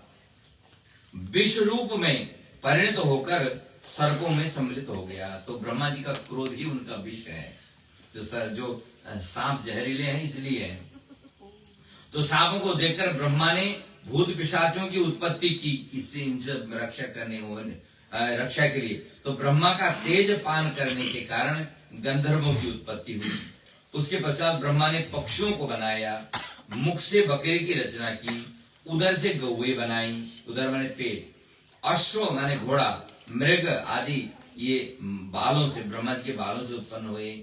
विष रूप में परिणत होकर सर्पों में सम्मिलित हो गया। तो ब्रह्मा जी का क्रोध ही उनका विष है। जो सांप जहरीले हैं इसलिए है। तो सांपों को देखकर ब्रह्मा ने भूत पिशाचों की उत्पत्ति की, इससे इनसे रक्षा के लिए। तो ब्रह्मा का तेज पान करने के कारण गंधर्वों की उत्पत्ति हुई। उसके पश्चात ब्रह्मा ने पक्षियों को बनाया, मुख से बकरी की रचना की, उदर से गौए बनाई, उदर माने पेट, अश्व माने घोड़ा, मृग आदि ये बालों से, ब्रह्मा जी के बालों से उत्पन्न हुए,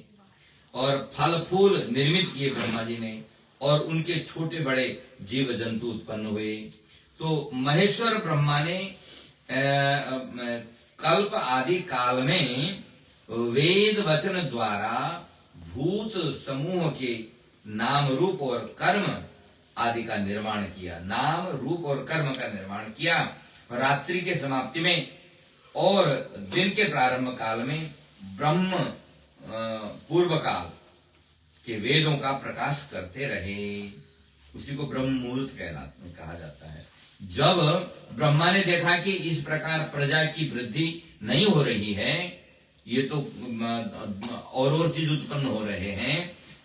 और फल फूल निर्मित किए ब्रह्मा जी ने, और उनके छोटे बड़े जीव जंतु उत्पन्न हुए। तो महेश्वर ब्रह्मा ने कल्प आदि काल में वेद वचन द्वारा भूत समूह के नाम रूप और कर्म आदि का निर्माण किया। नाम रूप और कर्म का निर्माण किया। रात्रि के समाप्ति में और दिन के प्रारंभ काल में ब्रह्म पूर्व काल के वेदों का प्रकाश करते रहे। उसी को ब्रह्म मुहूर्त कहा जाता है। जब ब्रह्मा ने देखा कि इस प्रकार प्रजा की वृद्धि नहीं हो रही है, ये तो और चीज उत्पन्न हो रहे हैं,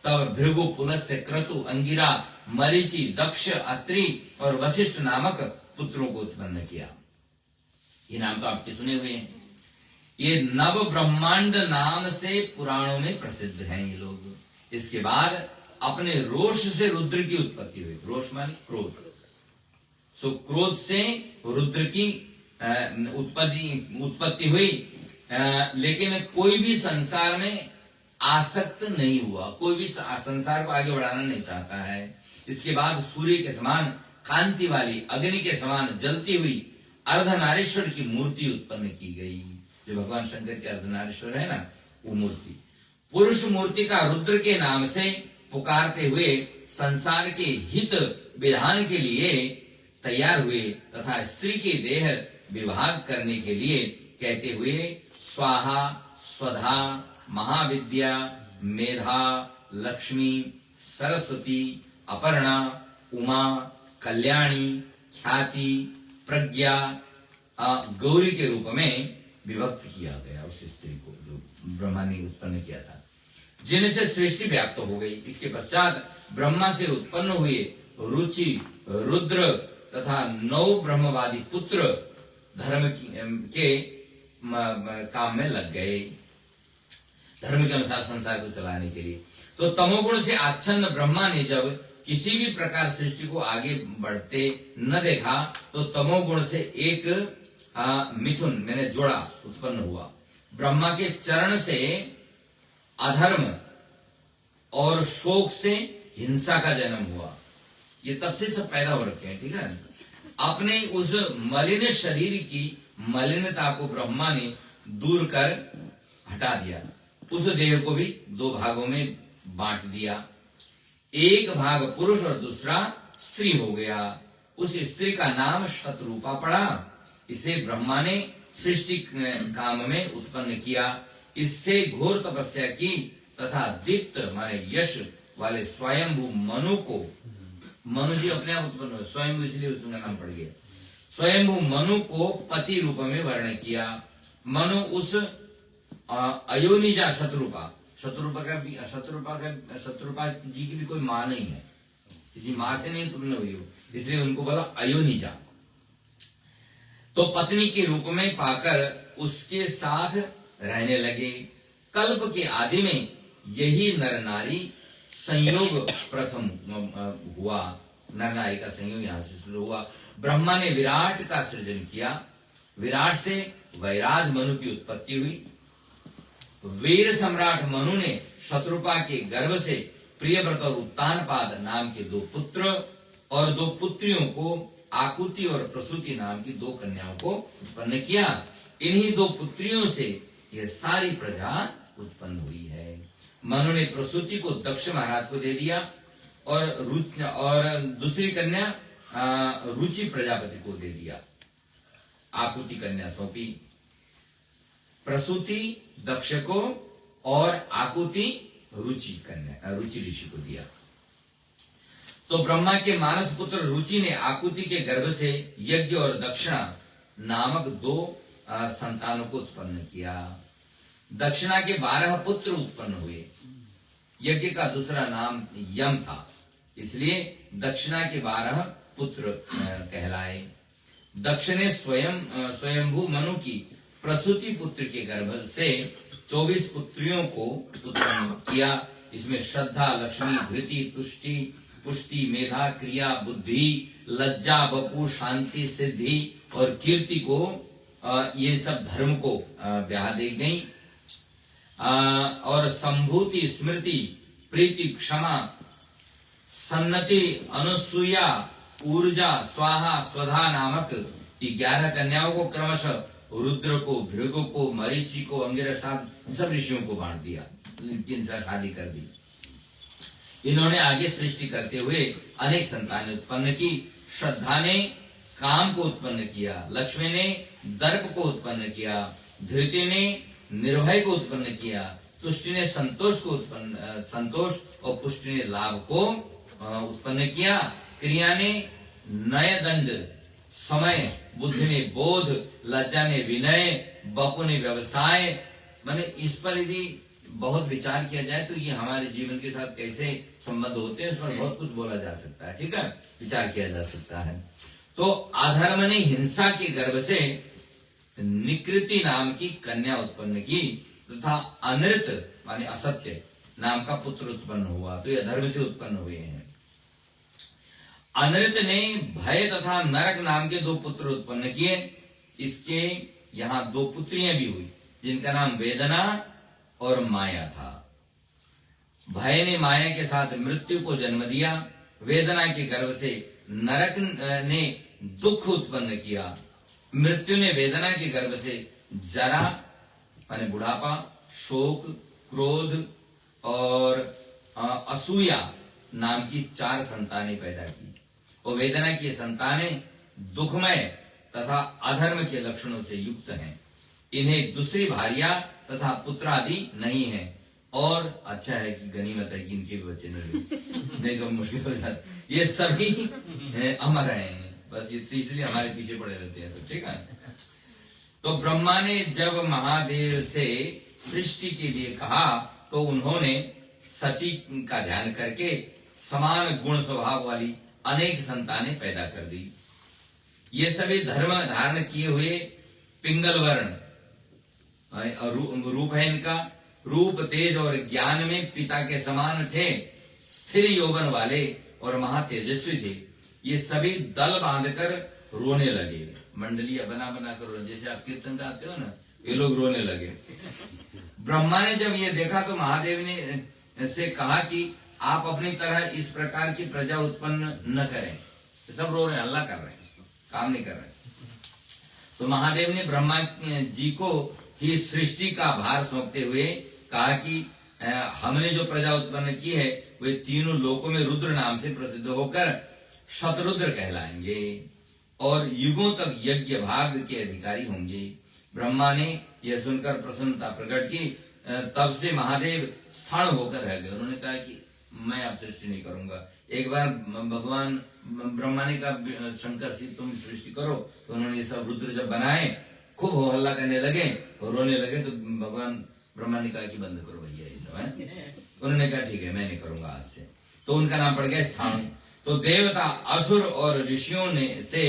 तब भृगु, पुलस्त्य, क्रतु, अंगिरा, मरीचि, दक्ष, अत्रि और वशिष्ठ नामक पुत्रों को उत्पन्न किया। ये नाम तो आपके सुने हुए हैं। ये नव ब्रह्मांड नाम से पुराणों में प्रसिद्ध हैं ये लोग। इसके बाद अपने रोष से रुद्र की उत्पत्ति हुई। रोष माने क्रोध। सो क्रोध से रुद्र की उत्पत्ति हुई। लेकिन कोई भी संसार में आसक्त नहीं हुआ, कोई भी संसार को आगे बढ़ाना नहीं चाहता है। इसके बाद सूर्य के समान कांति वाली, अग्नि के समान जलती हुई अर्धनारीश्वर की मूर्ति उत्पन्न की गई। जो भगवान शंकर के अर्धनारीश्वर है ना, वो मूर्ति पुरुष मूर्ति का रुद्र के नाम से पुकारते हुए संसार के हित विधान के लिए तैयार हुए तथा स्त्री के देह विभाग करने के लिए कहते हुए स्वाहा, स्वधा, महाविद्या, मेधा, लक्ष्मी, सरस्वती, अपर्णा, उमा, कल्याणी, ख्याति, प्रज्ञा, गौरी के रूप में विभक्त किया गया उस स्त्री को जो ब्रह्मा ने उत्पन्न किया था, जिनसे सृष्टि व्याप्त हो गई। इसके पश्चात ब्रह्मा से उत्पन्न हुए रुचि, रुद्र तथा 9 ब्रह्मवादी पुत्र धर्म के काम में लग गए। धर्म के अनुसार संसार को चलाने के लिए। तो तमोगुण से आच्छन्न ब्रह्मा ने जब किसी भी प्रकार सृष्टि को आगे बढ़ते न देखा तो तमोगुण से एक मिथुन मैंने जोड़ा उत्पन्न हुआ। ब्रह्मा के चरण से अधर्म और शोक से हिंसा का जन्म हुआ। ये तब से सब पैदा हो रखे हैं, ठीक है। अपने उस मलिन शरीर की मलिनता को ब्रह्मा ने दूर कर हटा दिया। उस देह को भी दो भागों में बांट दिया। एक भाग पुरुष और दूसरा स्त्री हो गया। उस स्त्री का नाम शतरूपा पड़ा। इसे ब्रह्मा ने सृष्टि काम में उत्पन्न किया। इससे घोर तपस्या की तथा दीप्त माने यश वाले स्वयंभू मनु को, मनु जी अपने आप उत्पन्न हुए, स्वयंभू इसलिए उसका नाम पड़ गया, स्वयंभू मनु को पति रूप में वर्ण किया। मनु उस अयोनिजा शत्रुपा जी की भी कोई मां नहीं है, किसी मां से नहीं उत्पन्न हुई हो, इसलिए उनको बोला अयोनिजा। तो पत्नी के रूप में पाकर उसके साथ रहने लगे। कल्प के आदि में यही नर नारी संयोग प्रथम हुआ। नर नारी का संयोग यहां से शुरू हुआ। ब्रह्मा ने विराट का सृजन किया। विराट से वैराज मनु की उत्पत्ति हुई। वीर सम्राट मनु ने शत्रुपा के गर्भ से प्रियव्रत और उत्तानपाद नाम के दो पुत्र और दो पुत्रियों को, आकुति और प्रसूति नाम की दो कन्याओं को उत्पन्न किया। इन्हीं दो पुत्रियों से यह सारी प्रजा उत्पन्न हुई है। मनु ने प्रसूति को दक्ष महाराज को दे दिया और दूसरी कन्या रुचि प्रजापति को दे दिया। आकुति कन्या सौंपी, प्रसूति दक्ष को और आकुति रुचि ऋषि को दिया। तो ब्रह्मा के मानस पुत्र रुचि ने आकुति के गर्भ से यज्ञ और दक्षिणा नामक दो संतानों को उत्पन्न किया। दक्षिणा के 12 पुत्र उत्पन्न हुए। यज्ञ का दूसरा नाम यम था, इसलिए दक्षिणा के 12 पुत्र कहलाए। दक्ष ने स्वयंभू मनु की प्रसूति पुत्र के गर्भ से 24 पुत्रियों को उत्पन्न किया। इसमें श्रद्धा, लक्ष्मी, धृति, तुष्टि, पुष्टि, मेधा, क्रिया, बुद्धि, लज्जा, बपू, शांति, सिद्धि और कीर्ति को ये सब धर्म को ब्याह दी गई। और संभूति, स्मृति, प्रीति, क्षमा, सन्नति, अनुसूया, ऊर्जा, स्वाहा, स्वधा नामक 11 कन्याओं को क्रमशः रुद्र को, भृगु को, मरीचि को, अंगिरस सब ऋषियों को बांट दिया, जिनसे शादी कर दी। इन्होंने आगे सृष्टि करते हुए अनेक संतानें उत्पन्न की। श्रद्धा ने काम को उत्पन्न किया, लक्ष्मी ने दर्प को उत्पन्न किया, धृति ने निर्भय को उत्पन्न किया, तुष्टि ने संतोष और पुष्टि ने लाभ को उत्पन्न किया। क्रिया ने नय दंड, समय, बुद्धि ने बोध, लज्जा ने विनय, बपु ने व्यवसाय। माने इस पर यदि बहुत विचार किया जाए तो ये हमारे जीवन के साथ कैसे संबंध होते हैं, उस पर बहुत कुछ बोला जा सकता है, ठीक है, विचार किया जा सकता है। तो अधर्म ने हिंसा के गर्भ से निकृति नाम की कन्या उत्पन्न की तथा अनृत माने असत्य नाम का पुत्र उत्पन्न हुआ। तो ये अधर्म से उत्पन्न हुए हैं। अनृत ने भय तथा नरक नाम के 2 पुत्र उत्पन्न किए। इसके यहाँ 2 पुत्रियां भी हुई जिनका नाम वेदना और माया था। भय ने माया के साथ मृत्यु को जन्म दिया। वेदना के गर्भ से नरक ने दुख उत्पन्न किया। मृत्यु ने वेदना के गर्भ से जरा माने बुढ़ापा, शोक, क्रोध और असूया नाम की 4 संतानें पैदा की। और वेदना की संतानें दुखमय तथा अधर्म के लक्षणों से युक्त हैं। इन्हें दूसरी भार्या तथा पुत्र आदि नहीं है। और अच्छा है कि गनीमत है कि इनके भी बच्चे नहीं तो मुश्किल हो जाता। ये सभी अमर हैं, बस ये इसलिए हमारे पीछे पड़े रहते हैं, तो ठीक है। तो ब्रह्मा ने जब महादेव से सृष्टि के लिए कहा तो उन्होंने सती का ध्यान करके समान गुण स्वभाव वाली अनेक संतानें पैदा कर दी। ये सभी धर्म धारण किए हुए पिंगल वर्ण रूप है इनका। रूप तेज और ज्ञान में पिता के समान थे, स्थिर यौवन वाले और महातेजस्वी थे। ये सभी दल बांधकर रोने लगे, मंडलियां बना बना कर रोने, जैसे आप कीर्तन गाते हो ना, ये लोग रोने लगे। ब्रह्मा ने जब ये देखा तो महादेव ने से कहा कि आप अपनी तरह इस प्रकार की प्रजा उत्पन्न न करें। सब रो रहे हैं, हल्ला कर रहे हैं, काम नहीं कर रहे। तो महादेव ने ब्रह्मा जी को ही सृष्टि का भार सौंपते हुए कहा कि हमने जो प्रजा उत्पन्न की है वे तीनों लोकों में रुद्र नाम से प्रसिद्ध होकर शतरुद्र कहलाएंगे और युगों तक यज्ञ भाग के अधिकारी होंगे। ब्रह्मा ने यह सुनकर प्रसन्नता प्रकट की। तब से महादेव स्थान होकर रह गए। उन्होंने कहा कि मैं अब सृष्टि नहीं करूंगा। एक बार भगवान ब्रह्मा ने कहा शंकर से तुम सृष्टि करो, तो उन्होंने ये सब रुद्र जब बनाए खूब हो हल्ला करने लगे और रोने लगे, तो भगवान ब्रह्मा ने कहा कि बंद करो भैया ये सब है। उन्होंने कहा ठीक है मैं नहीं करूंगा आज से, तो उनका नाम पड़ गया स्थान। तो देवता असुर और ऋषियों ने से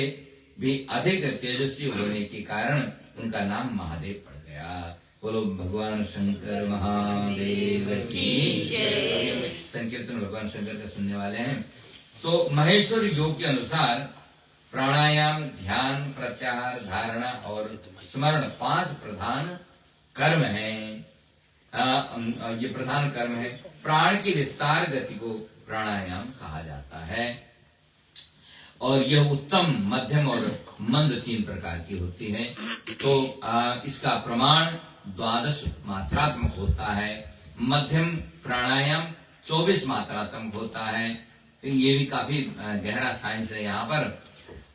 भी अधिक तेजस्वी होने के कारण उनका नाम महादेव पड़ गया। बोलो भगवान शंकर महादेव की जय। संकीर्तन भगवान शंकर का सुनने वाले हैं। तो महेश्वर योग के अनुसार प्राणायाम, ध्यान, प्रत्याहार, धारणा और स्मरण 5 प्रधान कर्म हैं। ये प्रधान कर्म है। प्राण की विस्तार गति को प्राणायाम कहा जाता है और यह उत्तम, मध्यम और मंद 3 प्रकार की होती है। तो इसका प्रमाण 12 मात्रात्मक होता है। मध्यम प्राणायाम 24 मात्रात्मक होता है। ये भी काफी गहरा साइंस है यहाँ पर।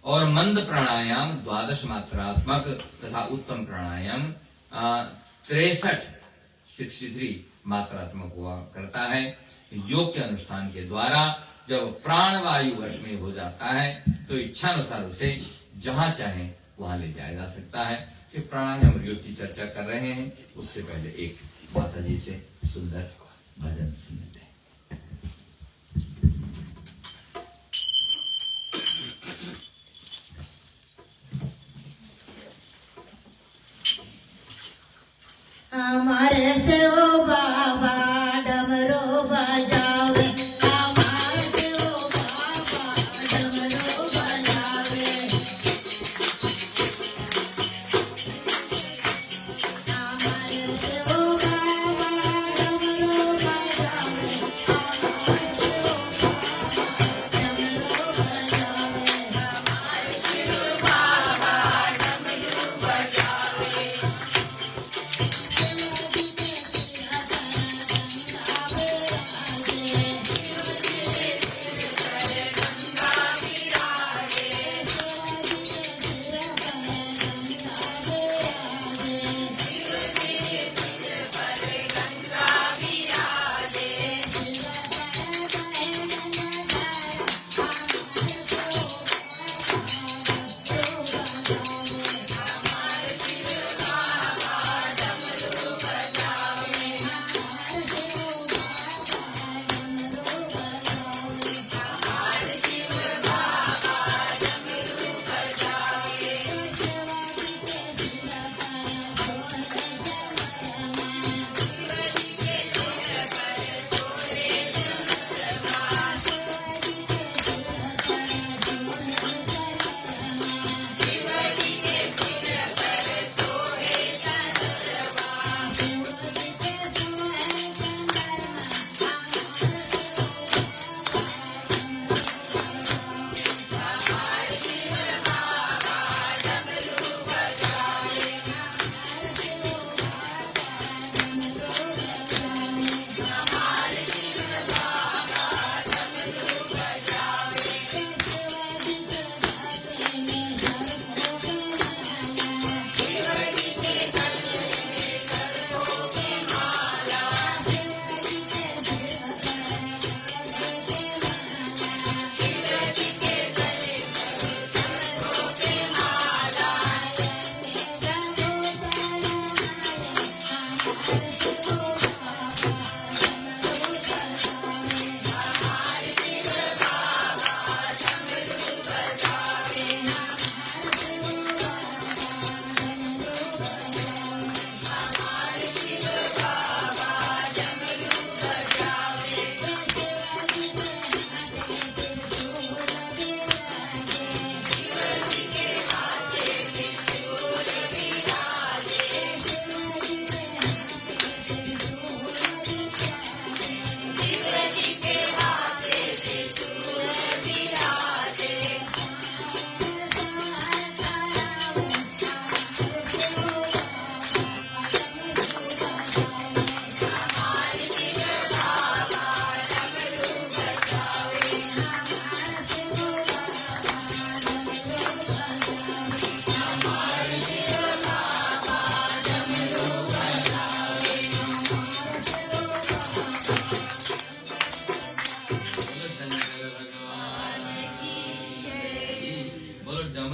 और मंद प्राणायाम 12 मात्रात्मक तथा उत्तम प्राणायाम 63 मात्रात्मक हुआ करता है। योग के अनुष्ठान के द्वारा जब प्राण वायु वश में हो जाता है तो इच्छानुसार उसे जहां चाहे वहां ले जाया जा सकता है। कि प्राणायाम और योग की चर्चा कर रहे हैं, उससे पहले एक माता जी से सुंदर भजन सुनते हैं। हमारे से ओ बाबा डमरू बजावे, हमारे से ओ बाबा डमरू बजावे, हमारे से ओ बाबा डमरू बजावे,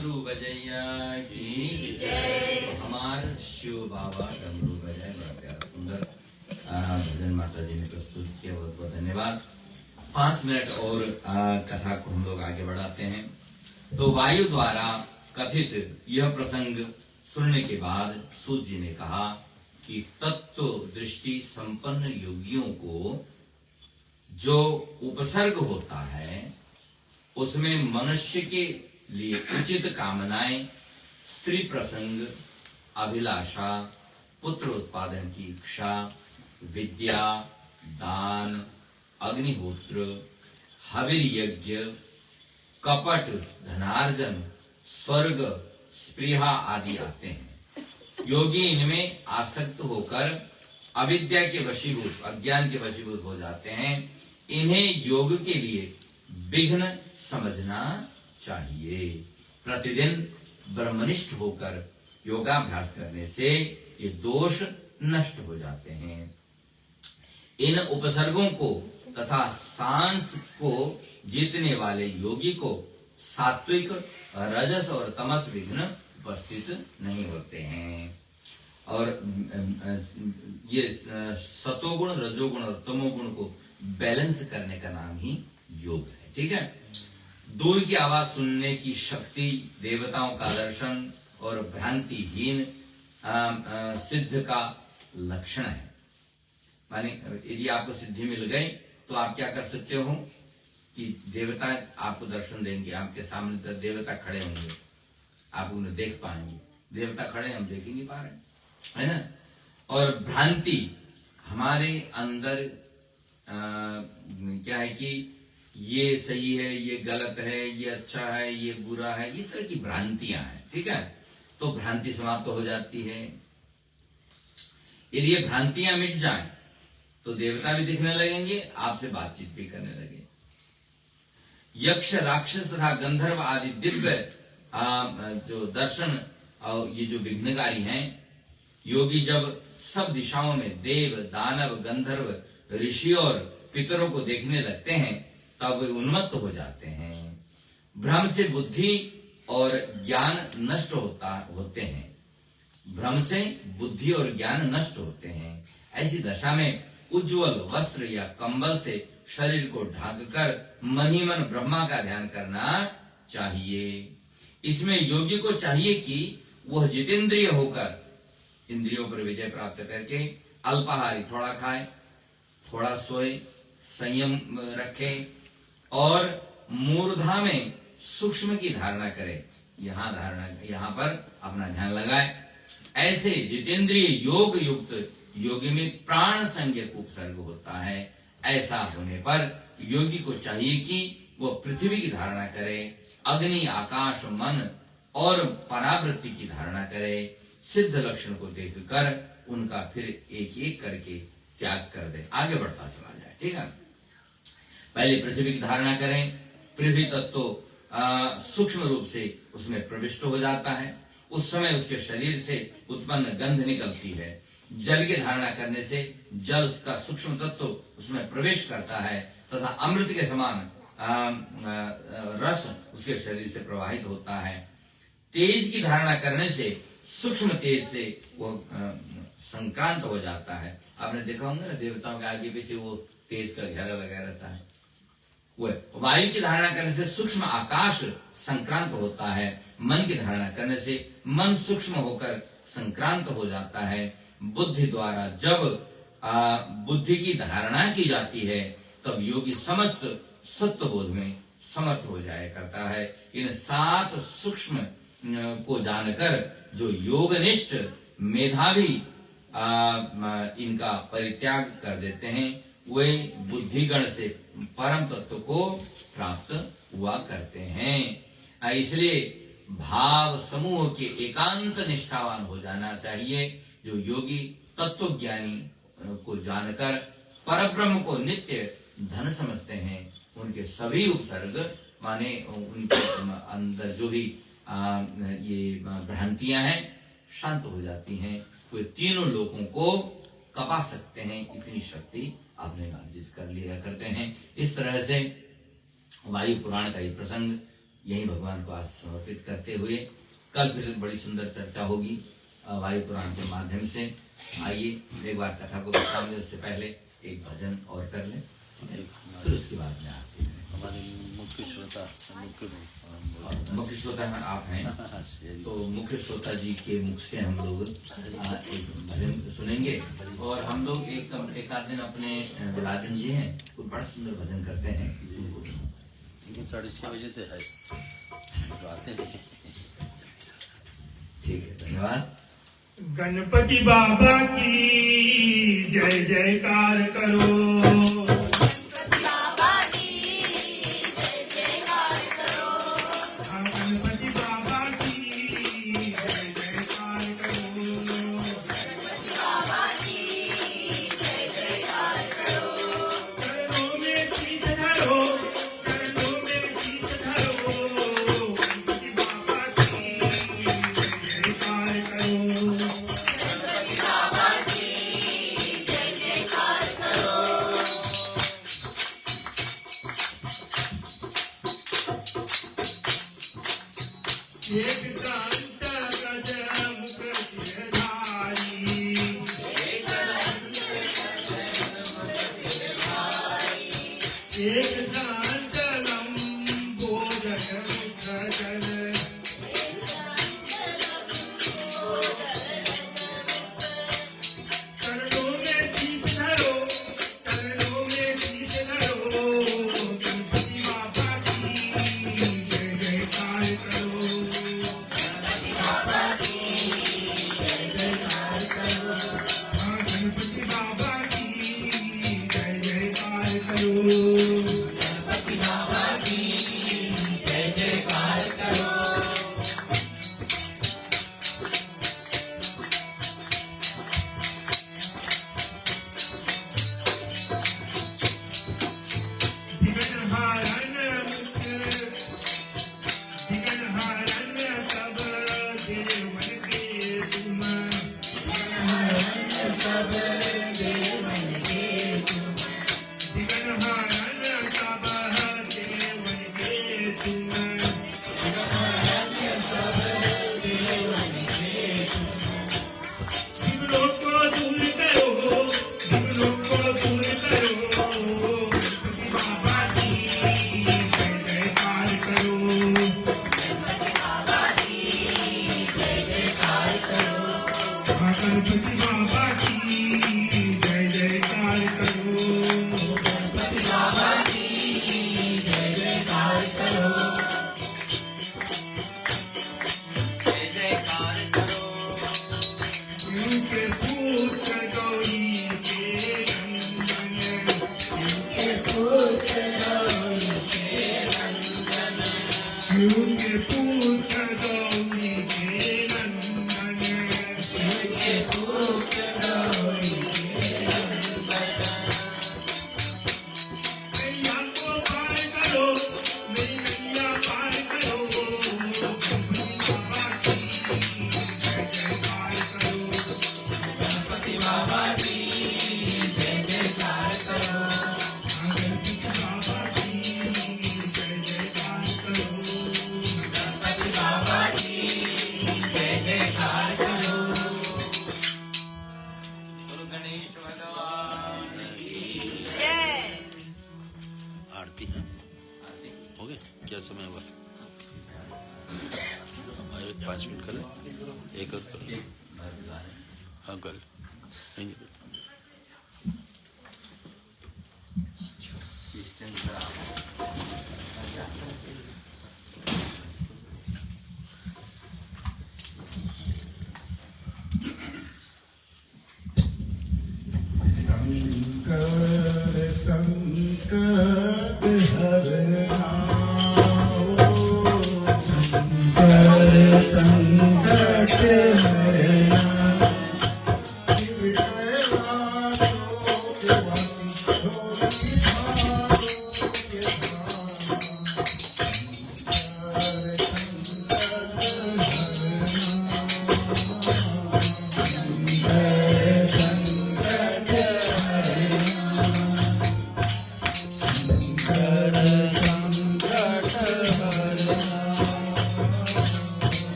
डमरू बजैया की जय। तो हमारे शिव बाबा डमरू बजाए, बड़ा प्यारा सुंदर भजन माता जी ने प्रस्तुत किया, बहुत बहुत धन्यवाद। 5 मिनट और कथा को हम लोग आगे बढ़ाते हैं। तो वायु द्वारा कथित यह प्रसंग सुनने के बाद सूत जी ने कहा कि तत्व दृष्टि संपन्न योगियों को जो उपसर्ग होता है उसमें मनुष्य के लिए उचित कामनाएं, स्त्री प्रसंग, अभिलाषा, पुत्र उत्पादन की इच्छा, विद्या, दान, अग्निहोत्र, हविर यज्ञ, कपट, धनार्जन, स्वर्ग, स्पृहा आदि आते हैं। योगी इनमें आसक्त होकर अविद्या के वशीभूत, अज्ञान के वशीभूत हो जाते हैं। इन्हें योग के लिए विघ्न समझना चाहिए। प्रतिदिन ब्रह्मनिष्ठ होकर योगाभ्यास करने से ये दोष नष्ट हो जाते हैं। इन उपसर्गों को तथा सांस को जीतने वाले योगी को सात्विक, रजस और तमस विघ्न उपस्थित नहीं होते हैं। और ये सतोगुण, रजोगुण और तमोगुण को बैलेंस करने का नाम ही योग है। ठीक है। दूर की आवाज सुनने की शक्ति, देवताओं का दर्शन और भ्रांतिहीन सिद्ध का लक्षण है। माने यदि आपको सिद्धि मिल गई तो आप क्या कर सकते हो कि देवता आपको दर्शन देंगे, आपके सामने देवता खड़े होंगे, आप उन्हें देख पाएंगे। देवता खड़े हम देख ही नहीं पा रहे, है ना। और भ्रांति हमारे अंदर क्या है कि ये सही है, ये गलत है, ये अच्छा है, ये बुरा है, इस तरह की भ्रांतियां हैं। ठीक है। तो भ्रांति समाप्त हो जाती है। यदि ये भ्रांतियां मिट जाएं तो देवता भी दिखने लगेंगे, आपसे बातचीत भी करने लगे। यक्ष, राक्षस तथा गंधर्व आदि दिव्य जो दर्शन और ये जो विघ्नकारी हैं, योगी जब सब दिशाओं में देव, दानव, गंधर्व, ऋषि और पितरों को देखने लगते हैं तब वे उन्मत्त हो जाते हैं। भ्रम से बुद्धि और ज्ञान नष्ट होते हैं। भ्रम से बुद्धि और ज्ञान नष्ट होते हैं। ऐसी दशा में उज्जवल वस्त्र या कंबल से शरीर को ढककर मन ही मन ब्रह्मा का ध्यान करना चाहिए। इसमें योगी को चाहिए कि वह जितेंद्रिय होकर इंद्रियों पर विजय प्राप्त करके अल्पाहारी थोड़ा खाए, थोड़ा सोए, संयम रखे और मूर्धा में सूक्ष्म की धारणा करे। यहाँ पर अपना ध्यान लगाए। ऐसे जितेंद्रिय योग युक्त योगी में प्राण संज्ञक उपसर्ग होता है। ऐसा होने पर योगी को चाहिए कि वह पृथ्वी की धारणा करे, अग्नि, आकाश, मन और परावृत्ति की धारणा करे। सिद्ध लक्षण को देखकर उनका फिर एक एक करके त्याग कर दे, आगे बढ़ता चला जाए। ठीक है। पहले पृथ्वी की धारणा करें। पृथ्वी तत्व सूक्ष्म रूप से उसमें प्रविष्ट हो जाता है। उस समय उसके शरीर से उत्पन्न गंध निकलती है। जल की धारणा करने से जल का सूक्ष्म तत्व उसमें प्रवेश करता है तथा अमृत के समान रस उसके शरीर से प्रवाहित होता है। तेज की धारणा करने से सूक्ष्म तेज से वो संक्रांत हो जाता है। आपने देखा होगा ना, देवताओं के आगे पीछे वो तेज का घेरा लगा रहता है। वो वायु की धारणा करने से सूक्ष्म आकाश संक्रांत होता है। मन की धारणा करने से मन सूक्ष्म होकर संक्रांत हो जाता है। बुद्धि द्वारा जब बुद्धि की धारणा की जाती है तब योगी समस्त सत्व बोध में समर्थ हो जाया करता है। इन 7 सूक्ष्म को जानकर जो योगनिष्ठ मेधावी इनका परित्याग कर देते हैं, वे बुद्धिगण से परम तत्व को प्राप्त हुआ करते हैं। इसलिए भाव समूह के एकांत निष्ठावान हो जाना चाहिए। जो योगी तत्व ज्ञानी को जानकर परब्रह्म को नित्य धन समझते हैं, उनके सभी उपसर्ग माने उनके अंदर जो भी ये भ्रांतियां हैं शांत हो जाती हैं। वे तीनों लोगों को कपा सकते हैं, इतनी शक्ति अपने अर्जित कर लिया करते हैं। इस तरह से वायु पुराण का ये प्रसंग यही भगवान को आज समर्पित करते हुए कल फिर बड़ी सुंदर चर्चा होगी वायु पुराण के माध्यम से। आइए एक बार कथा को विश्राम दें, उससे पहले एक भजन और कर लें, फिर उसके बाद में आते हैं। हमारे मुख्य श्रोता मुख्य श्रोता आप हैं, तो मुख्य श्रोता जी के मुख से हम लोग एक भजन सुनेंगे। और हम लोग एक आध दिन अपने बिलादन जी हैं, वो बड़ा सुंदर भजन करते हैं। 6:30 बजे से है, आते नहीं। ठीक है, धन्यवाद। गणपति बाबा की जय जयकार करो।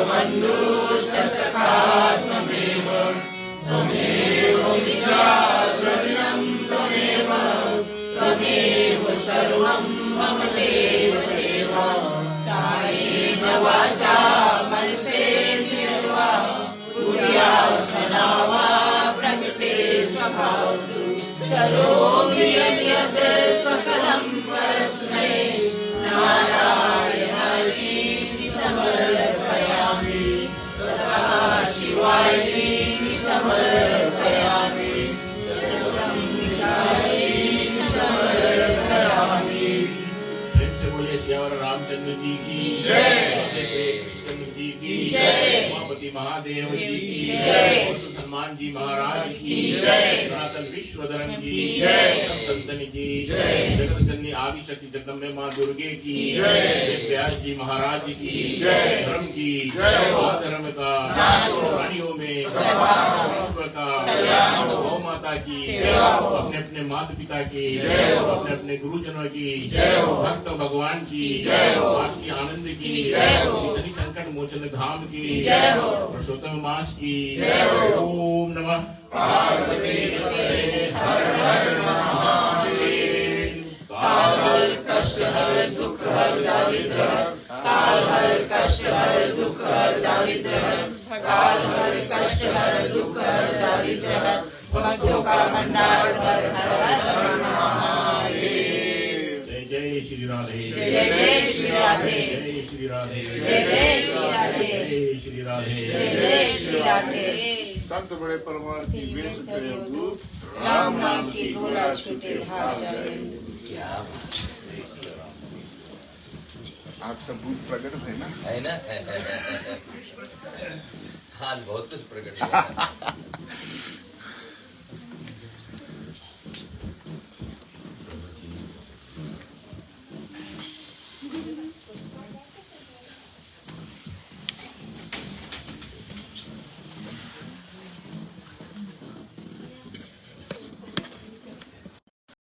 बंधुश्च सखा त्वमेव त्वमेव विद्या करोमि यद्यत् सकलं परस्मै नारायणाय समर्पयामि सदा शिवाय समर्पयामि समर्पयामि। प्रेम से बोले श्यावर रामचंद्र जी की जय। कृष्णचंद्र जी की जय। उमापति महादेव जी की जय। हनुमान जी महाराज की जय। सनातन विश्वधर्म की जय। सब संतन की जय। जगत जननी आदि शक्ति जगदम्बे माँ दुर्गे की जय। वेद व्यास जी महाराज की जय। धर्म की जय। धर्म का प्राणियों में विश्व का गौ माता की अपने अपने माता पिता की अपने अपने गुरुजनों की भक्त भगवान की आज की आनंद की शनि संकट मोचन धाम की पुरुषोत्तम मास की ओम नमः पार्वती पते हर हर महादेव। काल हर कष्ट हर दुख हर दारिद्र काल हर कष्ट हर दुख हर दारिद्र काल हर कष्ट हर दुख हर दारिद्र भक्तों का भंडार हर हर महादेव। जय जय श्री राधे जय जय श्री राधे जय श्री राधे जय जय श्री राधे जय श्री राधे जय जय श्री राधे। संत बड़े परमार्थी वेश करे दूत राम नाम की गोला छूटे भाग जाए। आज सबूत प्रकट है ना। है ना। आज बहुत कुछ प्रकट हुआ है।